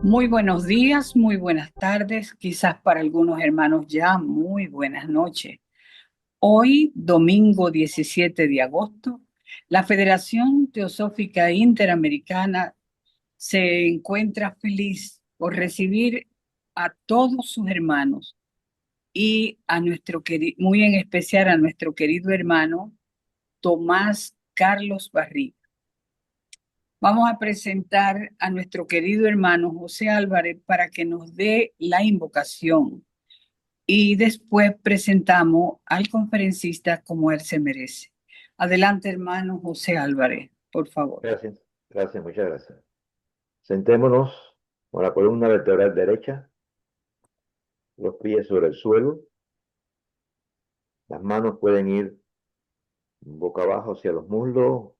Muy buenos días, muy buenas tardes, quizás para algunos hermanos ya muy buenas noches. Hoy, domingo 17 de agosto, la Federación Teosófica Interamericana se encuentra feliz por recibir a todos sus hermanos y a muy en especial a nuestro querido hermano Tomás Carlos Barriga. Vamos a presentar a nuestro querido hermano José Álvarez para que nos dé la invocación y después presentamos al conferencista como él se merece. Adelante, hermano José Álvarez, por favor. Gracias, gracias, muchas gracias. Sentémonos con la columna vertebral derecha, los pies sobre el suelo, las manos pueden ir boca abajo hacia los muslos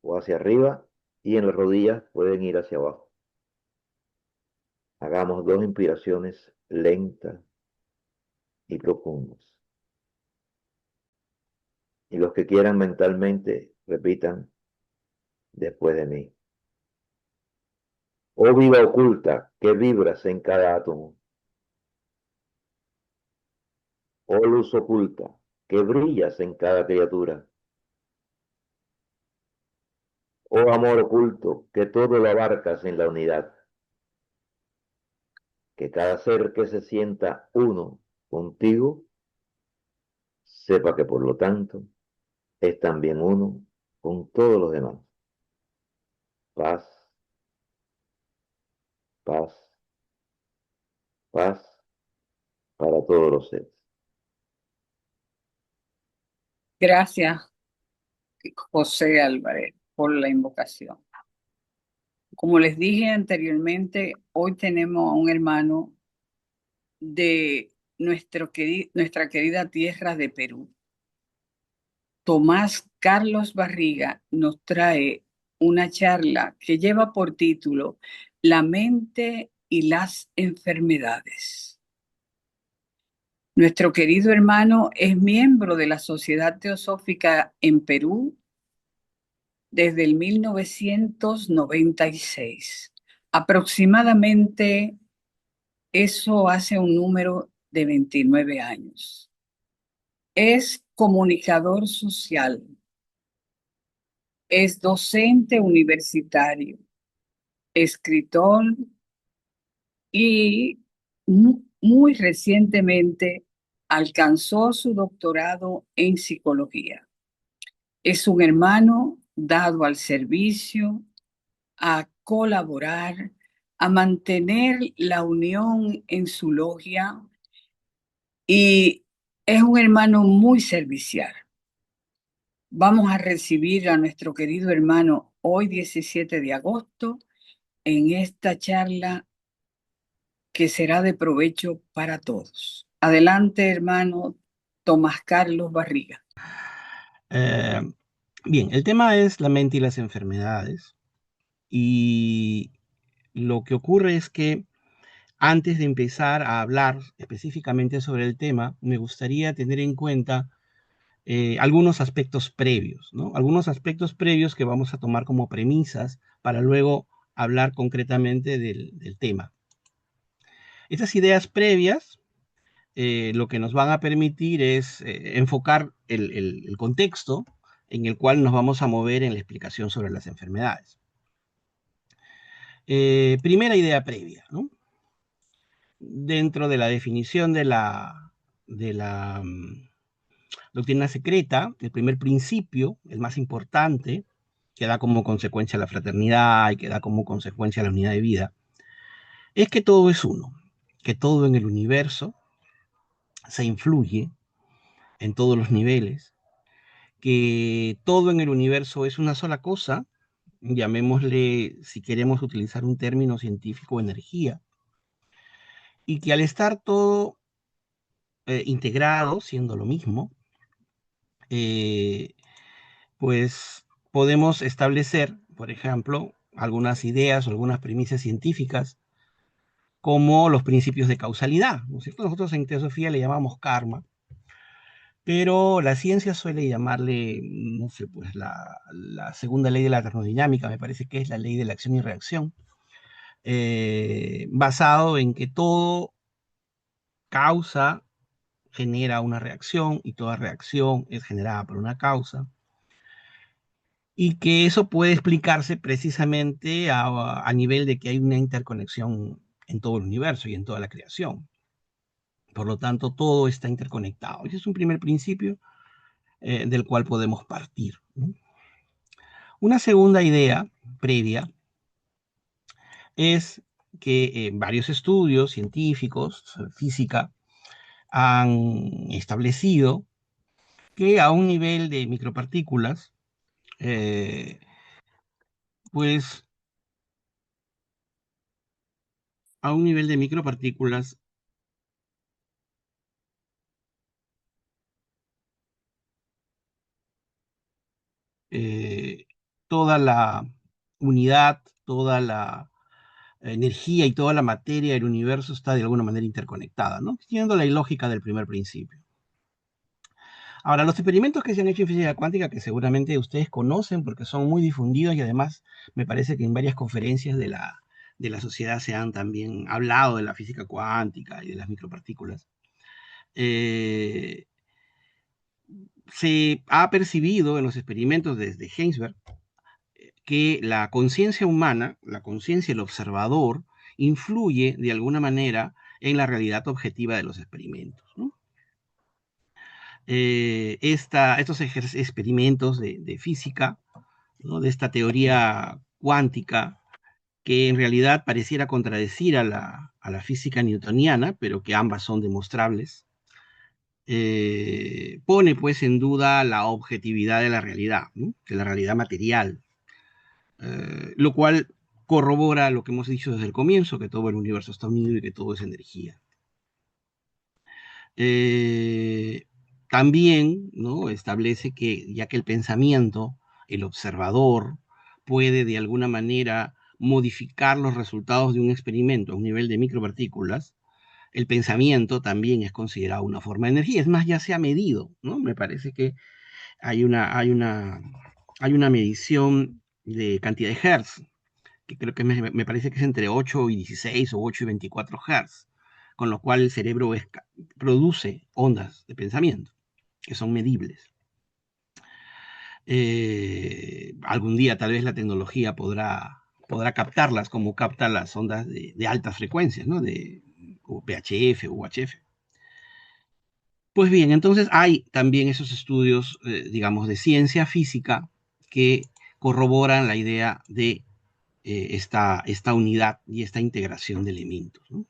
o hacia arriba y en las rodillas pueden ir hacia abajo. Hagamos dos inspiraciones lentas y profundas. Y los que quieran mentalmente repitan después de mí. Oh vida oculta que vibras en cada átomo. Oh luz oculta que brillas en cada criatura. Oh amor oculto, que todo lo abarcas en la unidad, que cada ser que se sienta uno contigo, sepa que por lo tanto es también uno con todos los demás. Paz, paz, paz para todos los seres. Gracias, José Álvarez, por la invocación. Como les dije anteriormente, hoy tenemos a un hermano de nuestra querida tierra de Perú. Tomás Carlos Barriga nos trae una charla que lleva por título La mente y las enfermedades. Nuestro querido hermano es miembro de la Sociedad Teosófica en Perú desde el 1996. Aproximadamente eso hace un número de 29 años. Es comunicador social, es docente universitario, escritor y muy recientemente alcanzó su doctorado en psicología. Es un hermano dado al servicio, a colaborar, a mantener la unión en su logia y es un hermano muy servicial. Vamos a recibir a nuestro querido hermano hoy 17 de agosto en esta charla que será de provecho para todos. Adelante, hermano Tomás Carlos Barriga. Eh, Bien, el tema es la mente y las enfermedades. Y lo que ocurre es que antes de empezar a hablar específicamente sobre el tema, me gustaría tener en cuenta algunos aspectos previos, ¿no? Algunos aspectos previos que vamos a tomar como premisas para luego hablar concretamente del tema. Estas ideas previas lo que nos van a permitir es enfocar el contexto en el cual nos vamos a mover en la explicación sobre las enfermedades. Primera idea previa, ¿no? Dentro de la definición de la doctrina secreta, el primer principio, el más importante, que da como consecuencia la fraternidad y que da como consecuencia la unidad de vida, es que todo es uno, que todo en el universo se influye en todos los niveles, que todo en el universo es una sola cosa, llamémosle, si queremos utilizar un término científico, energía, y que al estar todo integrado, siendo lo mismo, eh, pues podemos establecer, por ejemplo, algunas ideas o algunas premisas científicas como los principios de causalidad, ¿no es cierto? Nosotros en teosofía le llamamos karma, pero la ciencia suele llamarle, no sé, pues la segunda ley de la termodinámica, me parece que es la ley de la acción y reacción, basado en que todo causa genera una reacción y toda reacción es generada por una causa, y que eso puede explicarse precisamente a nivel de que hay una interconexión en todo el universo y en toda la creación. Por lo tanto, todo está interconectado. Ese es un primer principio del cual podemos partir, ¿no? Una segunda idea previa es que varios estudios científicos sobre física han establecido que a un nivel de micropartículas, eh, pues a un nivel de micropartículas, eh, toda la unidad, toda la energía y toda la materia del universo está de alguna manera interconectada, ¿no? Siguiendo la lógica del primer principio. Ahora, los experimentos que se han hecho en física cuántica, que seguramente ustedes conocen porque son muy difundidos y además me parece que en varias conferencias de la sociedad se han también hablado de la física cuántica y de las micropartículas, eh, se ha percibido en los experimentos desde Heisenberg que la conciencia humana, la conciencia del observador, influye de alguna manera en la realidad objetiva de los experimentos, ¿no? Estos experimentos de física, ¿no? De esta teoría cuántica, que en realidad pareciera contradecir a la física newtoniana, pero que ambas son demostrables, pone pues en duda la objetividad de la realidad, ¿no? De la realidad material, lo cual corrobora lo que hemos dicho desde el comienzo, que todo el universo está unido y que todo es energía. Eh, También, ¿no? Establece que ya que el pensamiento, el observador, puede de alguna manera modificar los resultados de un experimento a un nivel de micropartículas, el pensamiento también es considerado una forma de energía. Es más, ya se ha medido, ¿no? Me parece que hay hay una medición de cantidad de hertz, que creo que me parece que es entre 8 y 16 o 8 y 24 Hz, con lo cual el cerebro produce ondas de pensamiento que son medibles. Algún día tal vez la tecnología podrá captarlas como capta las ondas de altas frecuencias, ¿no? De VHF o UHF. Pues bien, entonces hay también esos estudios, digamos, de ciencia física que corroboran la idea de esta unidad y esta integración de elementos, ¿no?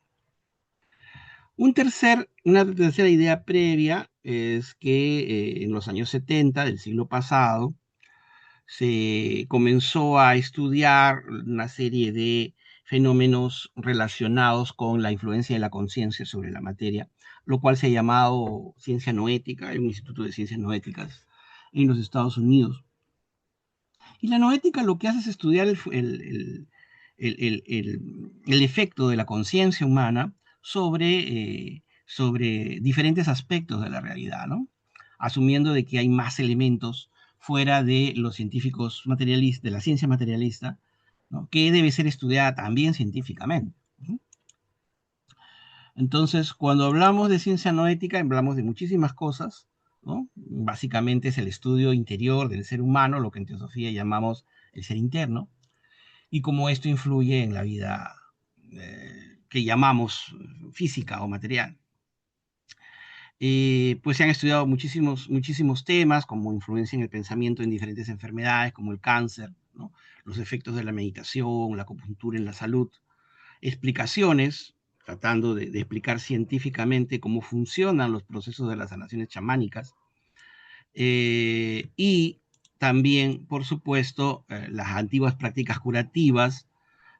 Una tercera idea previa es que en los años 70 del siglo pasado se comenzó a estudiar una serie de fenómenos relacionados con la influencia de la conciencia sobre la materia, lo cual se ha llamado ciencia noética. Hay un instituto de ciencias noéticas en los Estados Unidos. Y la noética lo que hace es estudiar el efecto de la conciencia humana sobre diferentes aspectos de la realidad, ¿no? Asumiendo de que hay más elementos fuera de los científicos materialistas, de la ciencia materialista, ¿no? Que debe ser estudiada también científicamente, ¿no? Entonces, cuando hablamos de ciencia noética, hablamos de muchísimas cosas, ¿no? Básicamente es el estudio interior del ser humano, lo que en teosofía llamamos el ser interno, y cómo esto influye en la vida que llamamos física o material. Pues se han estudiado muchísimos temas, como influencia en el pensamiento en diferentes enfermedades, como el cáncer, ¿no? Los efectos de la meditación, la acupuntura en la salud, explicaciones, tratando de explicar científicamente cómo funcionan los procesos de las sanaciones chamánicas, y también, por supuesto, las antiguas prácticas curativas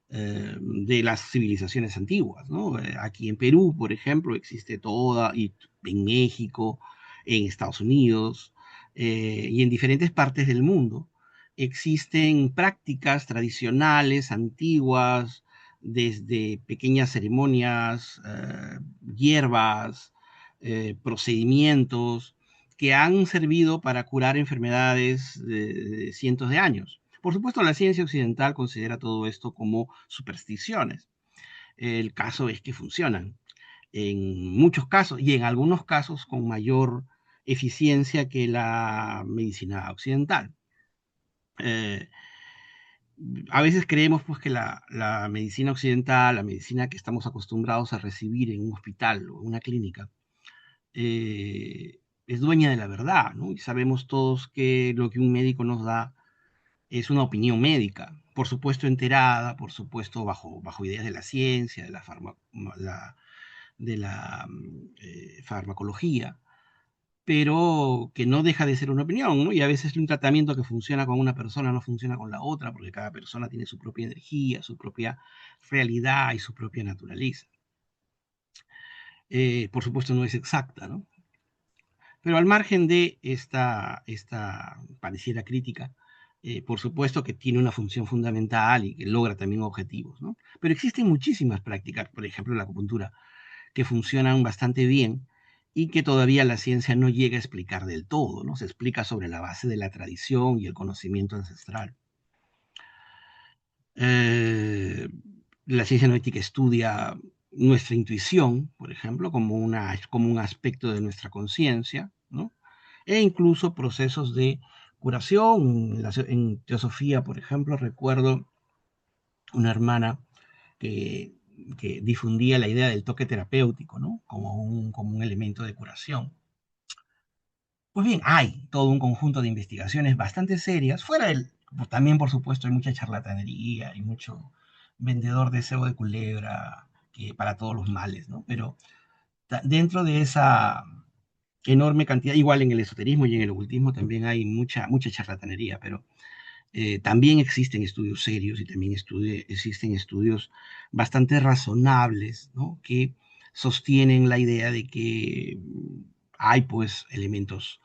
de las civilizaciones antiguas, ¿no? Aquí en Perú, por ejemplo, existe toda, y en México, en Estados Unidos, y en diferentes partes del mundo, existen prácticas tradicionales, antiguas, desde pequeñas ceremonias, hierbas, procedimientos que han servido para curar enfermedades de cientos de años. Por supuesto, la ciencia occidental considera todo esto como supersticiones. El caso es que funcionan en muchos casos y en algunos casos con mayor eficiencia que la medicina occidental. Eh, a veces creemos pues que la medicina occidental, la medicina que estamos acostumbrados a recibir en un hospital o en una clínica, es dueña de la verdad, ¿no? Y sabemos todos que lo que un médico nos da es una opinión médica, por supuesto enterada, por supuesto bajo ideas de la ciencia, de la farmacología, pero que no deja de ser una opinión, ¿no? Y a veces un tratamiento que funciona con una persona no funciona con la otra, porque cada persona tiene su propia energía, su propia realidad y su propia naturaleza. Por supuesto no es exacta, ¿no? Pero al margen de esta pareciera crítica, por supuesto que tiene una función fundamental y que logra también objetivos, ¿no? Pero existen muchísimas prácticas, por ejemplo la acupuntura, que funcionan bastante bien y que todavía la ciencia no llega a explicar del todo, ¿no? Se explica sobre la base de la tradición y el conocimiento ancestral. Eh, la ciencia noética estudia nuestra intuición, por ejemplo, como un aspecto de nuestra conciencia, ¿no? E incluso procesos de curación. En teosofía, por ejemplo, recuerdo una hermana que, que difundía la idea del toque terapéutico, ¿no? Como un elemento de curación. Pues bien, hay todo un conjunto de investigaciones bastante serias, también por supuesto hay mucha charlatanería y mucho vendedor de cebo de culebra que para todos los males, ¿no? Pero dentro de esa enorme cantidad, igual en el esoterismo y en el ocultismo también hay mucha charlatanería, pero también existen estudios serios y también existen estudios bastante razonables, ¿no? Que sostienen la idea de que hay pues elementos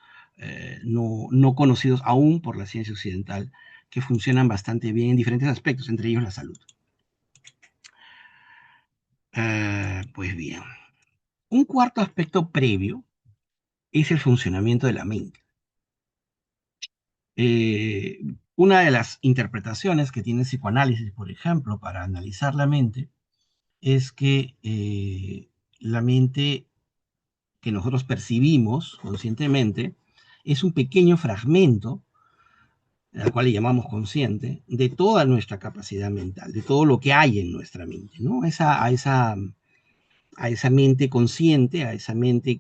no conocidos aún por la ciencia occidental que funcionan bastante bien en diferentes aspectos, entre ellos la salud. Pues bien, un cuarto aspecto previo es el funcionamiento de la mente. Eh, una de las interpretaciones que tiene el psicoanálisis, por ejemplo, para analizar la mente, es que la mente que nosotros percibimos conscientemente es un pequeño fragmento, al cual le llamamos consciente, de toda nuestra capacidad mental, de todo lo que hay en nuestra mente, ¿no? A esa mente consciente, a esa mente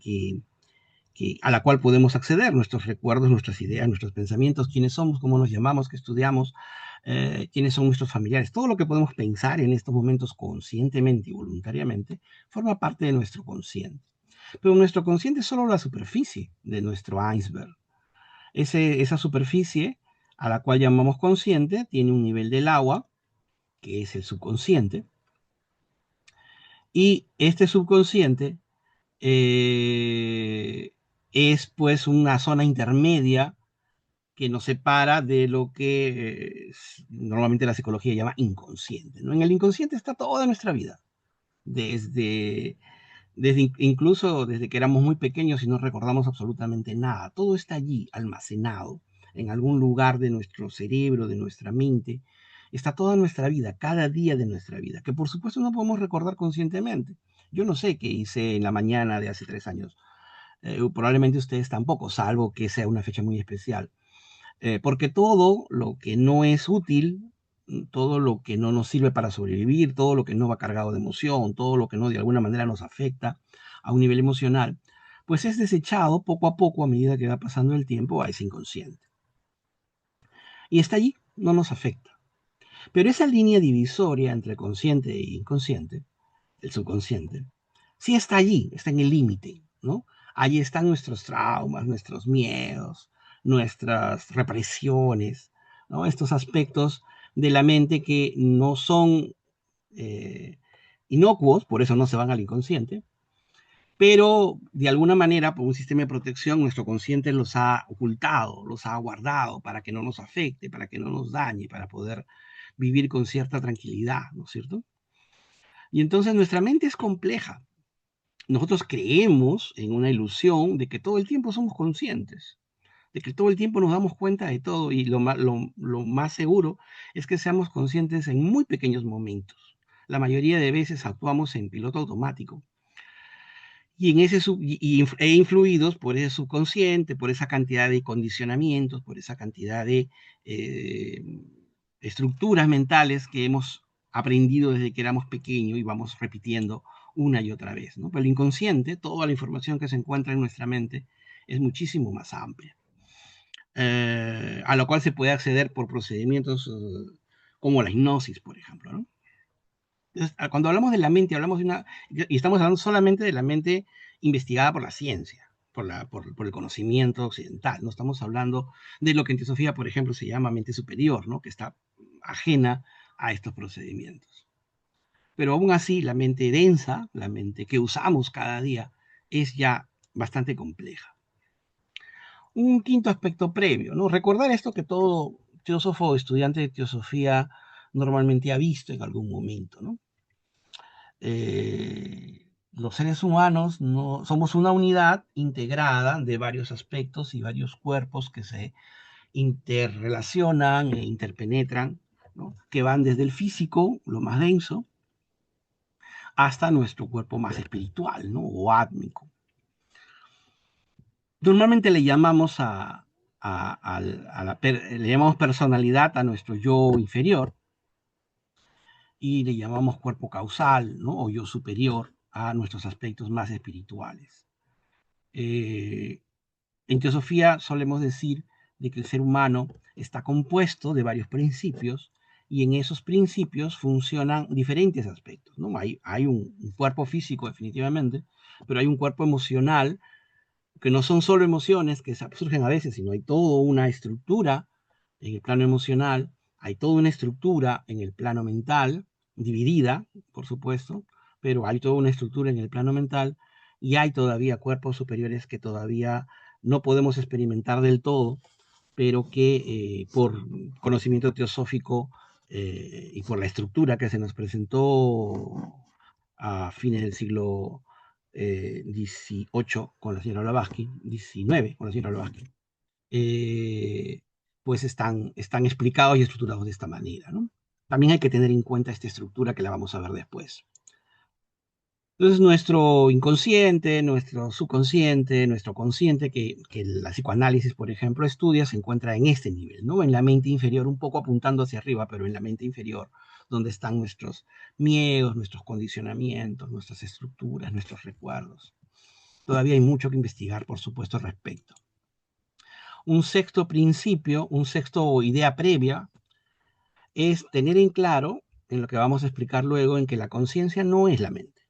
a la cual podemos acceder, nuestros recuerdos, nuestras ideas, nuestros pensamientos, quiénes somos, cómo nos llamamos, qué estudiamos, quiénes son nuestros familiares, todo lo que podemos pensar en estos momentos conscientemente y voluntariamente, forma parte de nuestro consciente. Pero nuestro consciente es solo la superficie de nuestro iceberg. Esa superficie a la cual llamamos consciente tiene un nivel del agua, que es el subconsciente, y este subconsciente eh, es pues una zona intermedia que nos separa de lo que normalmente la psicología llama inconsciente, ¿no? En el inconsciente está toda nuestra vida, desde, incluso desde que éramos muy pequeños y no recordamos absolutamente nada. Todo está allí almacenado en algún lugar de nuestro cerebro, de nuestra mente. Está toda nuestra vida, cada día de nuestra vida, que por supuesto no podemos recordar conscientemente. Yo no sé qué hice en la mañana de hace 3 años. Probablemente ustedes tampoco, salvo que sea una fecha muy especial. Porque todo lo que no es útil, todo lo que no nos sirve para sobrevivir, todo lo que no va cargado de emoción, todo lo que no de alguna manera nos afecta a un nivel emocional, pues es desechado poco a poco a medida que va pasando el tiempo a ese inconsciente. Y está allí, no nos afecta. Pero esa línea divisoria entre consciente e inconsciente, el subconsciente, sí está allí, está en el límite, ¿no? Allí están nuestros traumas, nuestros miedos, nuestras represiones, ¿no? Estos aspectos de la mente que no son eh, inocuos, por eso no se van al inconsciente, pero de alguna manera, por un sistema de protección, nuestro consciente los ha ocultado, los ha guardado para que no nos afecte, para que no nos dañe, para poder vivir con cierta tranquilidad, ¿no es cierto? Y entonces nuestra mente es compleja. Nosotros creemos en una ilusión de que todo el tiempo somos conscientes, de que todo el tiempo nos damos cuenta de todo y lo más seguro es que seamos conscientes en muy pequeños momentos. La mayoría de veces actuamos en piloto automático y e influidos por ese subconsciente, por esa cantidad de condicionamientos, por esa cantidad de eh, estructuras mentales que hemos aprendido desde que éramos pequeños y vamos repitiendo una y otra vez, ¿no? Pero el inconsciente, toda la información que se encuentra en nuestra mente, es muchísimo más amplia, a lo cual se puede acceder por procedimientos como la hipnosis, por ejemplo, ¿no? Entonces, cuando hablamos de la mente, hablamos de y estamos hablando solamente de la mente investigada por la ciencia, por el conocimiento occidental. No estamos hablando de lo que en teosofía, por ejemplo, se llama mente superior, ¿no? Que está ajena a estos procedimientos. Pero aún así, la mente densa, la mente que usamos cada día, es ya bastante compleja. Un quinto aspecto previo, ¿no? Recordar esto que todo teósofo o estudiante de teosofía normalmente ha visto en algún momento, ¿no? Los seres humanos no, somos una unidad integrada de varios aspectos y varios cuerpos que se interrelacionan e interpenetran, ¿no? Que van desde el físico, lo más denso, hasta nuestro cuerpo más espiritual, ¿no? O átmico. Normalmente le llamamos le llamamos personalidad a nuestro yo inferior y le llamamos cuerpo causal, ¿no? O yo superior a nuestros aspectos más espirituales. En teosofía solemos decir de que el ser humano está compuesto de varios principios y en esos principios funcionan diferentes aspectos, ¿no? Hay un cuerpo físico definitivamente, pero hay un cuerpo emocional que no son solo emociones que surgen a veces, sino hay toda una estructura en el plano emocional, hay toda una estructura en el plano mental, dividida, por supuesto, pero hay toda una estructura en el plano mental y hay todavía cuerpos superiores que todavía no podemos experimentar del todo, pero que por conocimiento teosófico y por la estructura que se nos presentó a fines del siglo XVIII con la señora Blavatsky, XIX con la señora Blavatsky, eh, pues están explicados y estructurados de esta manera, ¿no? También hay que tener en cuenta esta estructura que la vamos a ver después. Entonces, nuestro inconsciente, nuestro subconsciente, nuestro consciente, que la psicoanálisis, por ejemplo, estudia, se encuentra en este nivel, ¿no? En la mente inferior, un poco apuntando hacia arriba, pero en la mente inferior, donde están nuestros miedos, nuestros condicionamientos, nuestras estructuras, nuestros recuerdos. Todavía hay mucho que investigar, por supuesto, al respecto. Un sexto principio, un sexto idea previa, es tener en claro, en lo que vamos a explicar luego, en que la conciencia no es la mente,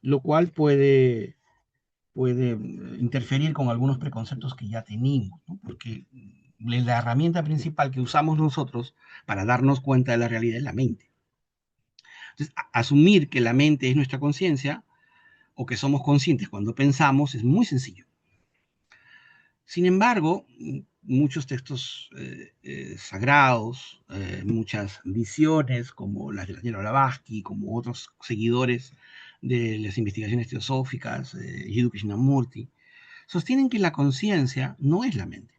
lo cual puede interferir con algunos preconceptos que ya tenemos, ¿no? Porque la herramienta principal que usamos nosotros para darnos cuenta de la realidad es la mente. Entonces, asumir que la mente es nuestra conciencia o que somos conscientes cuando pensamos es muy sencillo. Sin embargo, muchos textos sagrados, muchas visiones, como las de la señora Blavatsky, como otros seguidores de las investigaciones teosóficas, Jiddu Krishnamurti, sostienen que la conciencia no es la mente.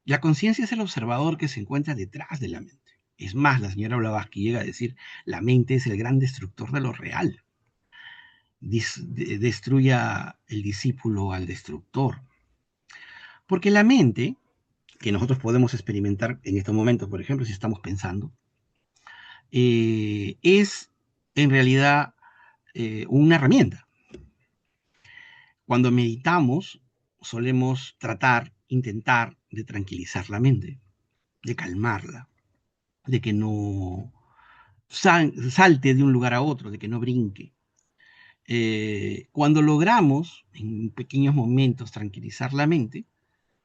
La conciencia es el observador que se encuentra detrás de la mente. Es más, la señora Blavatsky llega a decir, la mente es el gran destructor de lo real. Destruya el discípulo al destructor. Porque la mente, que nosotros podemos experimentar en estos momentos, por ejemplo, si estamos pensando, es en realidad una herramienta. Cuando meditamos, solemos intentar de tranquilizar la mente, de calmarla, de que no salte de un lugar a otro, de que no brinque. Cuando logramos en pequeños momentos tranquilizar la mente,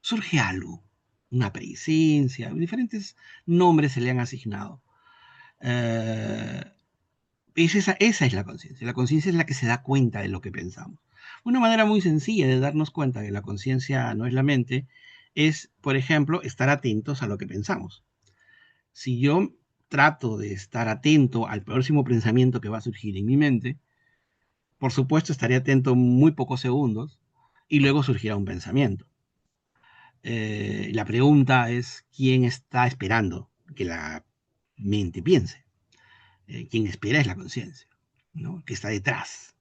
surge algo, una presencia, diferentes nombres se le han asignado. Esa es la conciencia. La conciencia es la que se da cuenta de lo que pensamos. Una manera muy sencilla de darnos cuenta de que la conciencia no es la mente es, por ejemplo, estar atentos a lo que pensamos. Si yo trato de estar atento al próximo pensamiento que va a surgir en mi mente, por supuesto estaré atento muy pocos segundos, y luego surgirá un pensamiento. La pregunta es, ¿quién está esperando que la mente piense? Quien espera es la conciencia, ¿no? Que está detrás.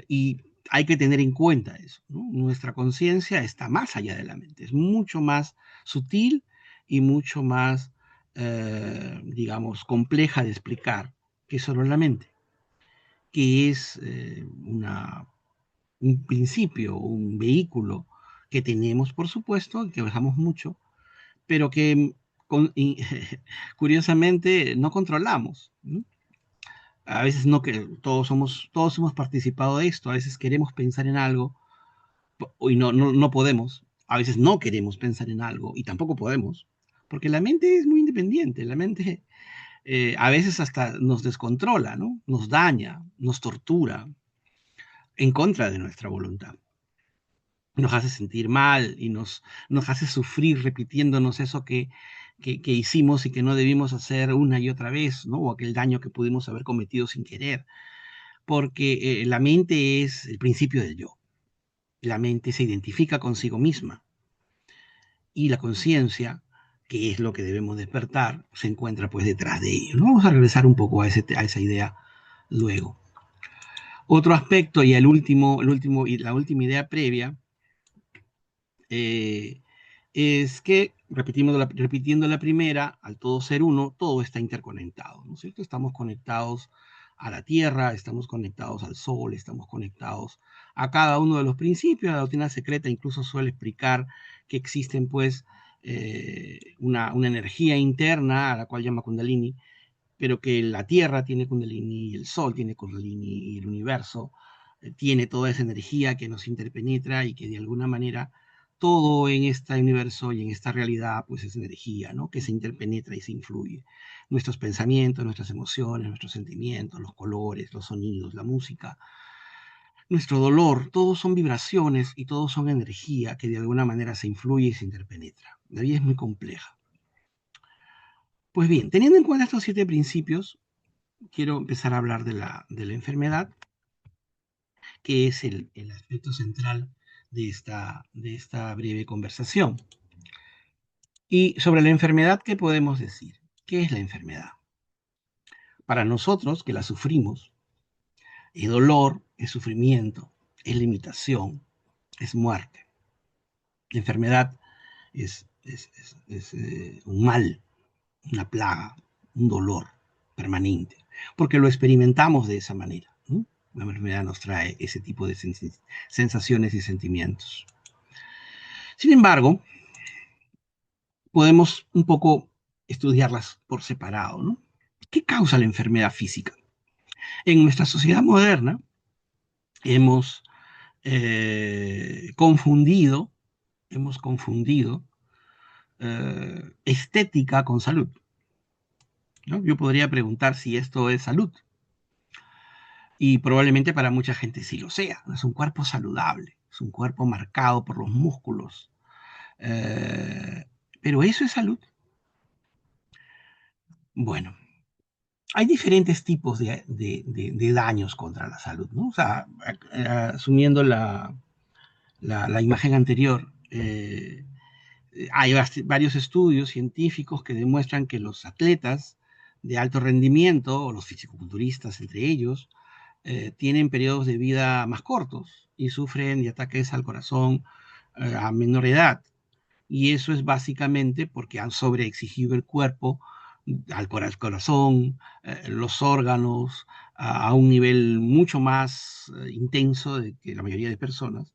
Y hay que tener en cuenta eso, ¿no? Nuestra conciencia está más allá de la mente, es mucho más sutil y mucho más, digamos, compleja de explicar que solo la mente, que es un principio, un vehículo que tenemos, por supuesto, que usamos mucho, pero que curiosamente no controlamos, ¿no? A veces no, que todos hemos participado de esto, a veces queremos pensar en algo y no podemos, a veces no queremos pensar en algo y tampoco podemos, porque la mente es muy independiente, la mente a veces hasta nos descontrola, ¿no? Nos daña, nos tortura en contra de nuestra voluntad. Nos hace sentir mal y nos hace sufrir repitiéndonos eso que hicimos y que no debimos hacer una y otra vez, ¿no? O aquel daño que pudimos haber cometido sin querer, porque la mente es el principio del yo. La mente se identifica consigo misma y la conciencia, que es lo que debemos despertar, se encuentra pues detrás de ello, ¿no? Vamos a regresar un poco a esa idea luego. Otro aspecto y la última idea previa eh, es que, repitiendo la primera, al todo ser uno, todo está interconectado, ¿no es cierto? Estamos conectados a la Tierra, estamos conectados al Sol, estamos conectados a cada uno de los principios. La doctrina secreta incluso suele explicar que existen, pues, una energía interna a la cual llama Kundalini, pero que la Tierra tiene Kundalini, y el Sol tiene Kundalini, y el universo tiene toda esa energía que nos interpenetra y que de alguna manera todo en este universo y en esta realidad pues es energía, ¿no? Que se interpenetra y se influye. Nuestros pensamientos, nuestras emociones, nuestros sentimientos, los colores, los sonidos, la música, nuestro dolor, todos son vibraciones y todos son energía que de alguna manera se influye y se interpenetra. La vida es muy compleja. Pues bien, teniendo en cuenta estos 7 principios, quiero empezar a hablar de la enfermedad, que es el aspecto central de esta breve conversación. Y sobre la enfermedad, ¿qué podemos decir? ¿Qué es la enfermedad? Para nosotros, que la sufrimos, es dolor, es sufrimiento, es limitación, es muerte. La enfermedad es un mal, una plaga, un dolor permanente, porque lo experimentamos de esa manera, ¿no? La enfermedad nos trae ese tipo de sensaciones y sentimientos. Sin embargo, podemos un poco estudiarlas por separado, ¿no? ¿Qué causa la enfermedad física? En nuestra sociedad moderna hemos confundido, estética con salud, ¿no? Yo podría preguntar si esto es salud, y probablemente para mucha gente sí lo sea. Es un cuerpo saludable, es un cuerpo marcado por los músculos. Eh, pero ¿eso es salud? Bueno, hay diferentes tipos de daños contra la salud, ¿no? O sea, asumiendo la imagen anterior, hay varios estudios científicos que demuestran que los atletas de alto rendimiento, o los fisicoculturistas entre ellos, tienen periodos de vida más cortos y sufren de ataques al corazón a menor edad. Y eso es básicamente porque han sobreexigido el cuerpo al corazón, los órganos, a un nivel mucho más intenso de que la mayoría de personas,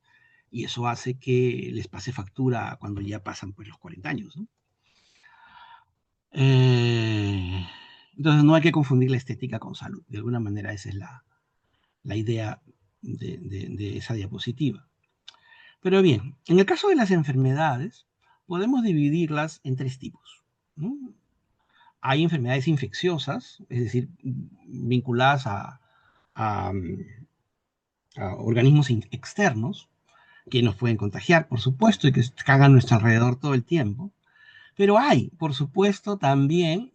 y eso hace que les pase factura cuando ya pasan pues, los 40 años, ¿no? Eh, entonces no hay que confundir la estética con salud. De alguna manera esa es la idea de esa diapositiva. Pero bien, en el caso de las enfermedades, podemos dividirlas en 3 tipos, ¿no? Hay enfermedades infecciosas, es decir, vinculadas a, a organismos externos que nos pueden contagiar, por supuesto, y que cagan a nuestro alrededor todo el tiempo. Pero hay, por supuesto, también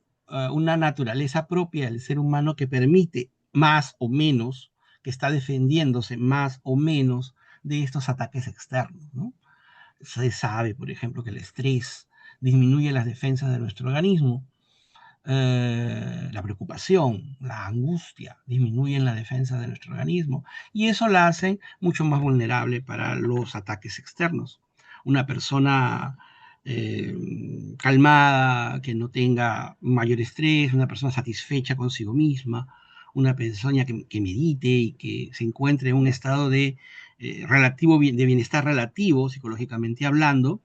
una naturaleza propia del ser humano que permite más o menos que está defendiéndose más o menos de estos ataques externos, ¿no? Se sabe, por ejemplo, que el estrés disminuye las defensas de nuestro organismo, la preocupación, la angustia disminuyen la defensa de nuestro organismo y eso la hacen mucho más vulnerable para los ataques externos. Una persona calmada, que no tenga mayor estrés, una persona satisfecha consigo misma, una persona que medite y que se encuentre en un estado de, de bienestar relativo, psicológicamente hablando,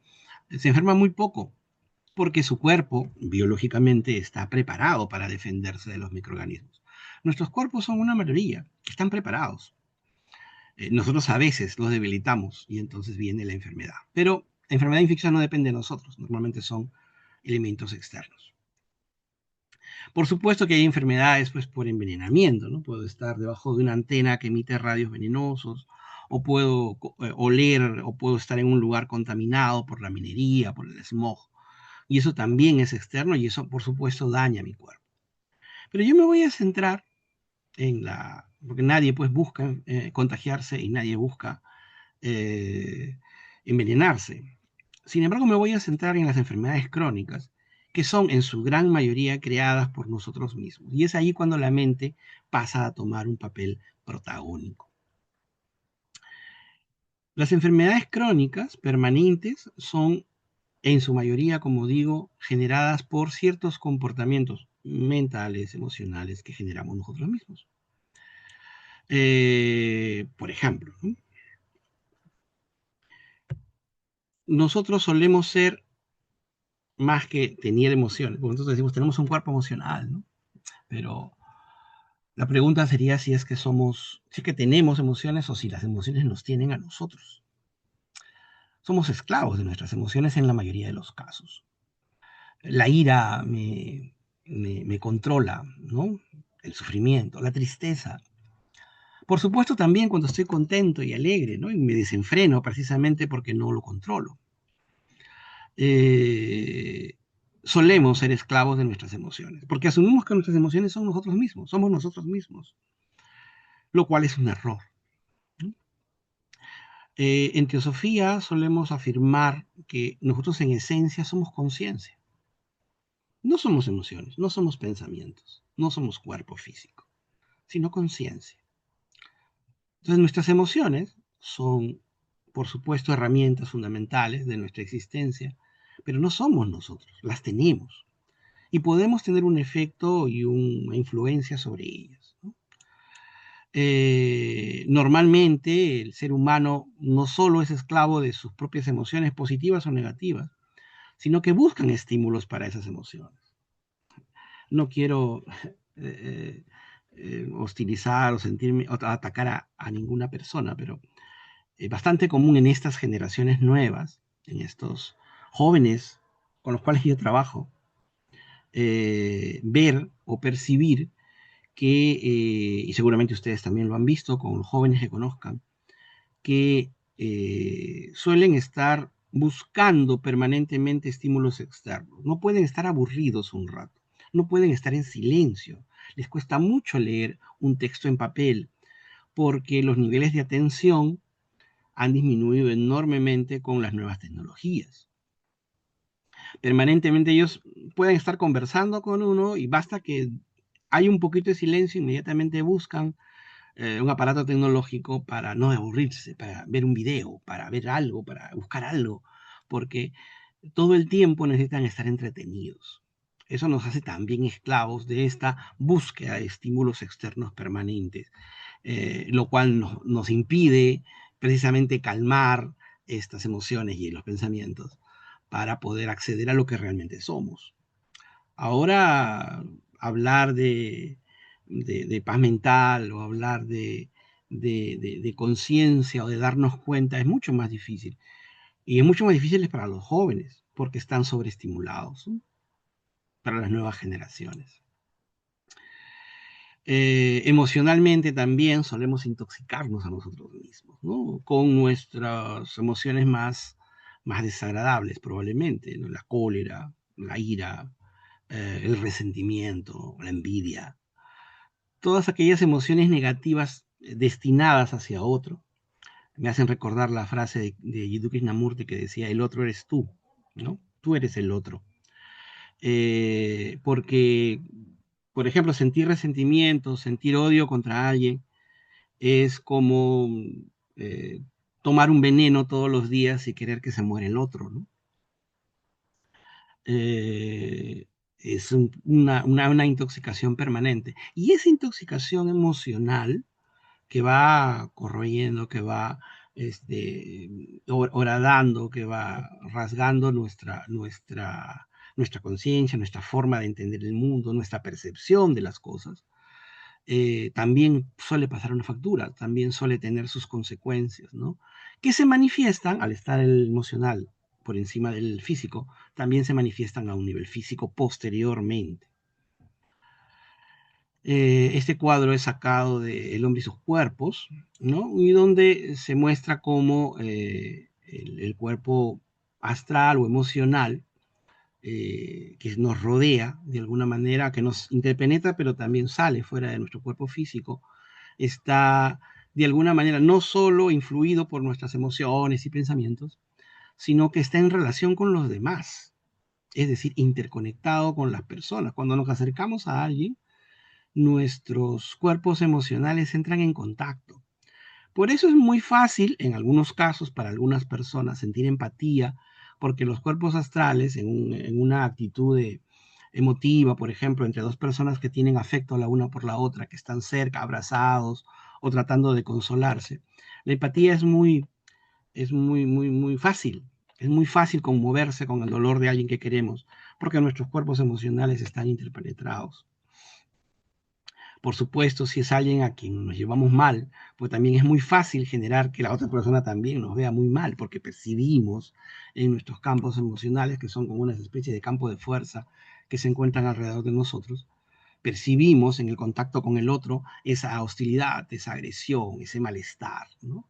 se enferma muy poco porque su cuerpo biológicamente está preparado para defenderse de los microorganismos. Nuestros cuerpos son una maravilla, están preparados. Nosotros a veces los debilitamos y entonces viene la enfermedad. Pero la enfermedad infecciosa no depende de nosotros, normalmente son elementos externos. Por supuesto que hay enfermedades pues, por envenenamiento, ¿no? Puedo estar debajo de una antena que emite radios venenosos, o puedo oler, o puedo estar en un lugar contaminado por la minería, por el smog. Y eso también es externo y eso, por supuesto, daña mi cuerpo. Pero yo me voy a centrar en la, porque nadie pues busca contagiarse y nadie busca eh, envenenarse. Sin embargo, me voy a centrar en las enfermedades crónicas, que son en su gran mayoría creadas por nosotros mismos. Y es ahí cuando la mente pasa a tomar un papel protagónico. Las enfermedades crónicas permanentes son en su mayoría, como digo, generadas por ciertos comportamientos mentales, emocionales que generamos nosotros mismos. Por ejemplo, ¿no? Nosotros solemos ser más que tener emociones, porque nosotros decimos tenemos un cuerpo emocional, ¿no? Pero la pregunta sería si es que somos, si es que tenemos emociones o si las emociones nos tienen a nosotros. Somos esclavos de nuestras emociones en la mayoría de los casos. La ira me controla, ¿no? El sufrimiento, la tristeza. Por supuesto también cuando estoy contento y alegre, ¿no? Y me desenfreno precisamente porque no lo controlo. Eh, Solemos ser esclavos de nuestras emociones, porque asumimos que nuestras emociones son nosotros mismos, somos nosotros mismos, lo cual es un error, ¿no? En teosofía solemos afirmar que nosotros en esencia somos conciencia. No somos emociones, no somos pensamientos, no somos cuerpo físico, sino conciencia. Entonces nuestras emociones son, por supuesto, herramientas fundamentales de nuestra existencia, pero no somos nosotros, las tenemos y podemos tener un efecto y una influencia sobre ellas, ¿no? Normalmente el ser humano no solo es esclavo de sus propias emociones positivas o negativas, sino que buscan estímulos para esas emociones. No quiero hostilizar o sentirme o atacar a ninguna persona, pero bastante común en estas generaciones nuevas, en estos jóvenes con los cuales yo trabajo, ver o percibir que, y seguramente ustedes también lo han visto con los jóvenes que conozcan, que suelen estar buscando permanentemente estímulos externos. No pueden estar aburridos un rato, no pueden estar en silencio. Les cuesta mucho leer un texto en papel porque los niveles de atención han disminuido enormemente con las nuevas tecnologías. Permanentemente ellos pueden estar conversando con uno y basta que hay un poquito de silencio, inmediatamente buscan un aparato tecnológico para no aburrirse, para ver un video, para ver algo, para buscar algo, porque todo el tiempo necesitan estar entretenidos. Eso nos hace también esclavos de esta búsqueda de estímulos externos permanentes, lo cual nos impide precisamente calmar estas emociones y los pensamientos para poder acceder a lo que realmente somos. Ahora, hablar de paz mental o hablar de conciencia o de darnos cuenta es mucho más difícil. Y es mucho más difícil para los jóvenes porque están sobreestimulados, ¿no? Para las nuevas generaciones. Emocionalmente también solemos intoxicarnos a nosotros mismos, ¿no? Con nuestras emociones más desagradables probablemente, ¿no? La cólera, la ira, el resentimiento, la envidia. Todas aquellas emociones negativas destinadas hacia otro. Me hacen recordar la frase de Jiddu Krishnamurti que decía, el otro eres tú, ¿no? Tú eres el otro. Porque, por ejemplo, sentir resentimiento, sentir odio contra alguien, es como eh, tomar un veneno todos los días y querer que se muera el otro, ¿no? Es una intoxicación permanente. Y esa intoxicación emocional que va corroyendo, que va horadando, que va rasgando nuestra conciencia, nuestra forma de entender el mundo, nuestra percepción de las cosas, también suele pasar una factura, también suele tener sus consecuencias, ¿no? Que se manifiestan al estar el emocional por encima del físico, también se manifiestan a un nivel físico posteriormente. Este cuadro es sacado de El hombre y sus cuerpos, ¿no? Y donde se muestra cómo el cuerpo astral o emocional que nos rodea de alguna manera, que nos interpenetra, pero también sale fuera de nuestro cuerpo físico, está de alguna manera no solo influido por nuestras emociones y pensamientos, sino que está en relación con los demás, es decir, interconectado con las personas. Cuando nos acercamos a alguien, nuestros cuerpos emocionales entran en contacto. Por eso es muy fácil, en algunos casos, para algunas personas, sentir empatía, porque los cuerpos astrales, en una actitud emotiva, por ejemplo, entre dos personas que tienen afecto la una por la otra, que están cerca, abrazados o tratando de consolarse, la empatía muy fácil. Es muy fácil conmoverse con el dolor de alguien que queremos, porque nuestros cuerpos emocionales están interpenetrados. Por supuesto, si es alguien a quien nos llevamos mal, pues también es muy fácil generar que la otra persona también nos vea muy mal, porque percibimos en nuestros campos emocionales, que son como una especie de campo de fuerza que se encuentran alrededor de nosotros, percibimos en el contacto con el otro esa hostilidad, esa agresión, ese malestar, ¿no?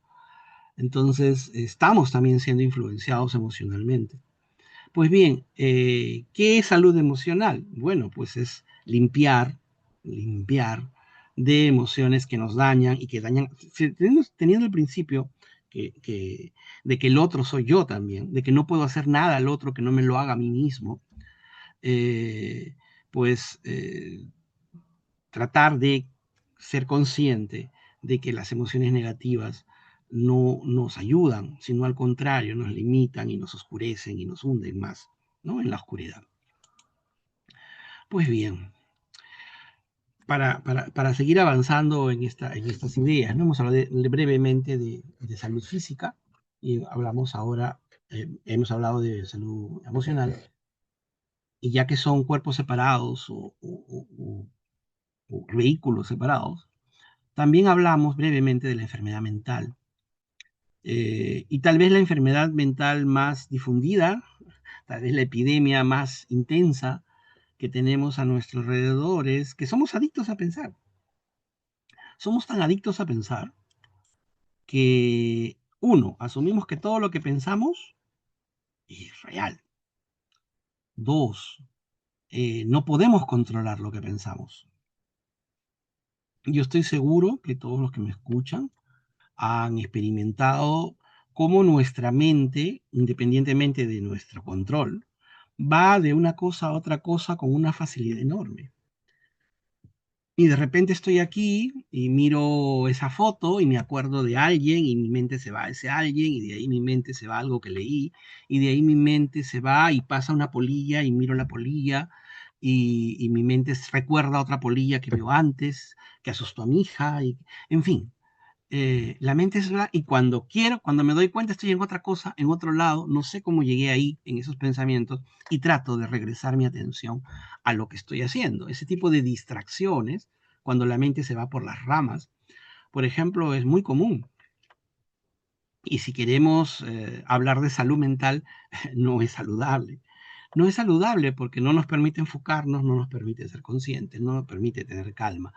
Entonces, estamos también siendo influenciados emocionalmente. Pues bien, ¿qué es salud emocional? Bueno, pues es limpiar de emociones que nos dañan y que dañan, teniendo el principio de que el otro soy yo también, de que no puedo hacer nada al otro que no me lo haga a mí mismo, eh, pues tratar de ser consciente de que las emociones negativas no nos ayudan, sino al contrario, nos limitan y nos oscurecen y nos hunden más, ¿no? En la oscuridad. Pues bien, para seguir avanzando en estas ideas, ¿no? Hemos hablado brevemente de salud física y hablamos ahora, hemos hablado de salud emocional, y ya que son cuerpos separados o vehículos separados, también hablamos brevemente de la enfermedad mental. Y tal vez la enfermedad mental más difundida, tal vez la epidemia más intensa que tenemos a nuestro alrededor es que somos adictos a pensar. Somos tan adictos a pensar que, uno, asumimos que todo lo que pensamos es real. Dos, no podemos controlar lo que pensamos. Yo estoy seguro que todos los que me escuchan han experimentado cómo nuestra mente, independientemente de nuestro control, va de una cosa a otra cosa con una facilidad enorme. Y de repente estoy aquí y miro esa foto y me acuerdo de alguien y mi mente se va a ese alguien y de ahí mi mente se va a algo que leí y de ahí mi mente se va y pasa una polilla y miro la polilla y mi mente recuerda otra polilla que vio antes, que asustó a mi hija y en fin. La mente es y cuando quiero, cuando me doy cuenta estoy en otra cosa, en otro lado, no sé cómo llegué ahí en esos pensamientos y trato de regresar mi atención a lo que estoy haciendo. Ese tipo de distracciones, cuando la mente se va por las ramas, por ejemplo, es muy común. Y si queremos hablar de salud mental, no es saludable. No es saludable porque no nos permite enfocarnos, no nos permite ser conscientes, no nos permite tener calma.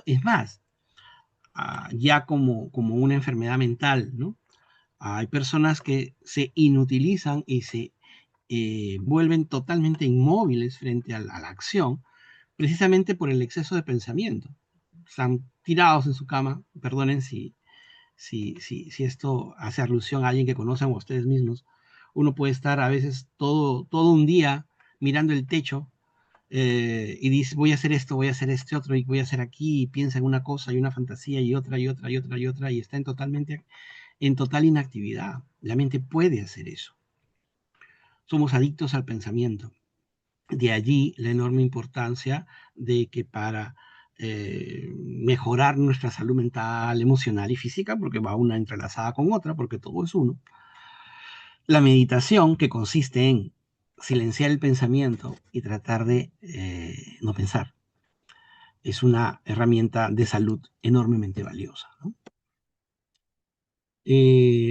Es más, ya como una enfermedad mental, ¿no? Hay personas que se inutilizan y se vuelven totalmente inmóviles frente a la acción, precisamente por el exceso de pensamiento. están tirados en su cama, perdonen si esto hace alusión a alguien que conocen o a ustedes mismos, uno puede estar a veces todo un día mirando el techo y dice, voy a hacer esto, voy a hacer este otro, y voy a hacer aquí, y piensa en una cosa y una fantasía y otra y otra y otra y otra, y está en total inactividad. La mente puede hacer eso. Somos adictos al pensamiento. De allí la enorme importancia de que para mejorar nuestra salud mental, emocional y física, porque va una entrelazada con otra, porque todo es uno, la meditación, que consiste en silenciar el pensamiento y tratar de no pensar, es una herramienta de salud enormemente valiosa, ¿no?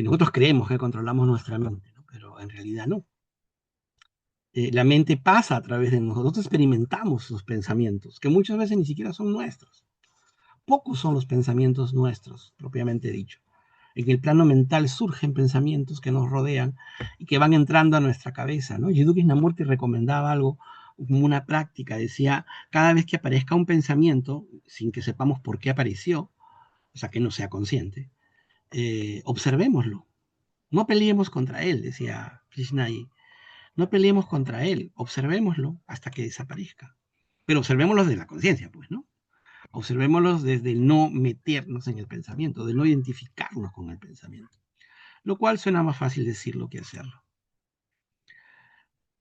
Nosotros creemos que controlamos nuestra mente, ¿no? Pero en realidad no. La mente pasa a través de nosotros, experimentamos sus pensamientos, que muchas veces ni siquiera son nuestros. Pocos son los pensamientos nuestros, propiamente dicho. En el plano mental surgen pensamientos que nos rodean y que van entrando a nuestra cabeza, ¿no? Jiddu Krishnamurti recomendaba algo como una práctica, decía, cada vez que aparezca un pensamiento, sin que sepamos por qué apareció, o sea, que no sea consciente, observémoslo. No peleemos contra él, decía Krishna, y no peleemos contra él, observémoslo hasta que desaparezca. Pero observémoslo desde la conciencia, pues, ¿no? Observémoslos desde el no meternos en el pensamiento, de no identificarnos con el pensamiento, lo cual suena más fácil decirlo que hacerlo.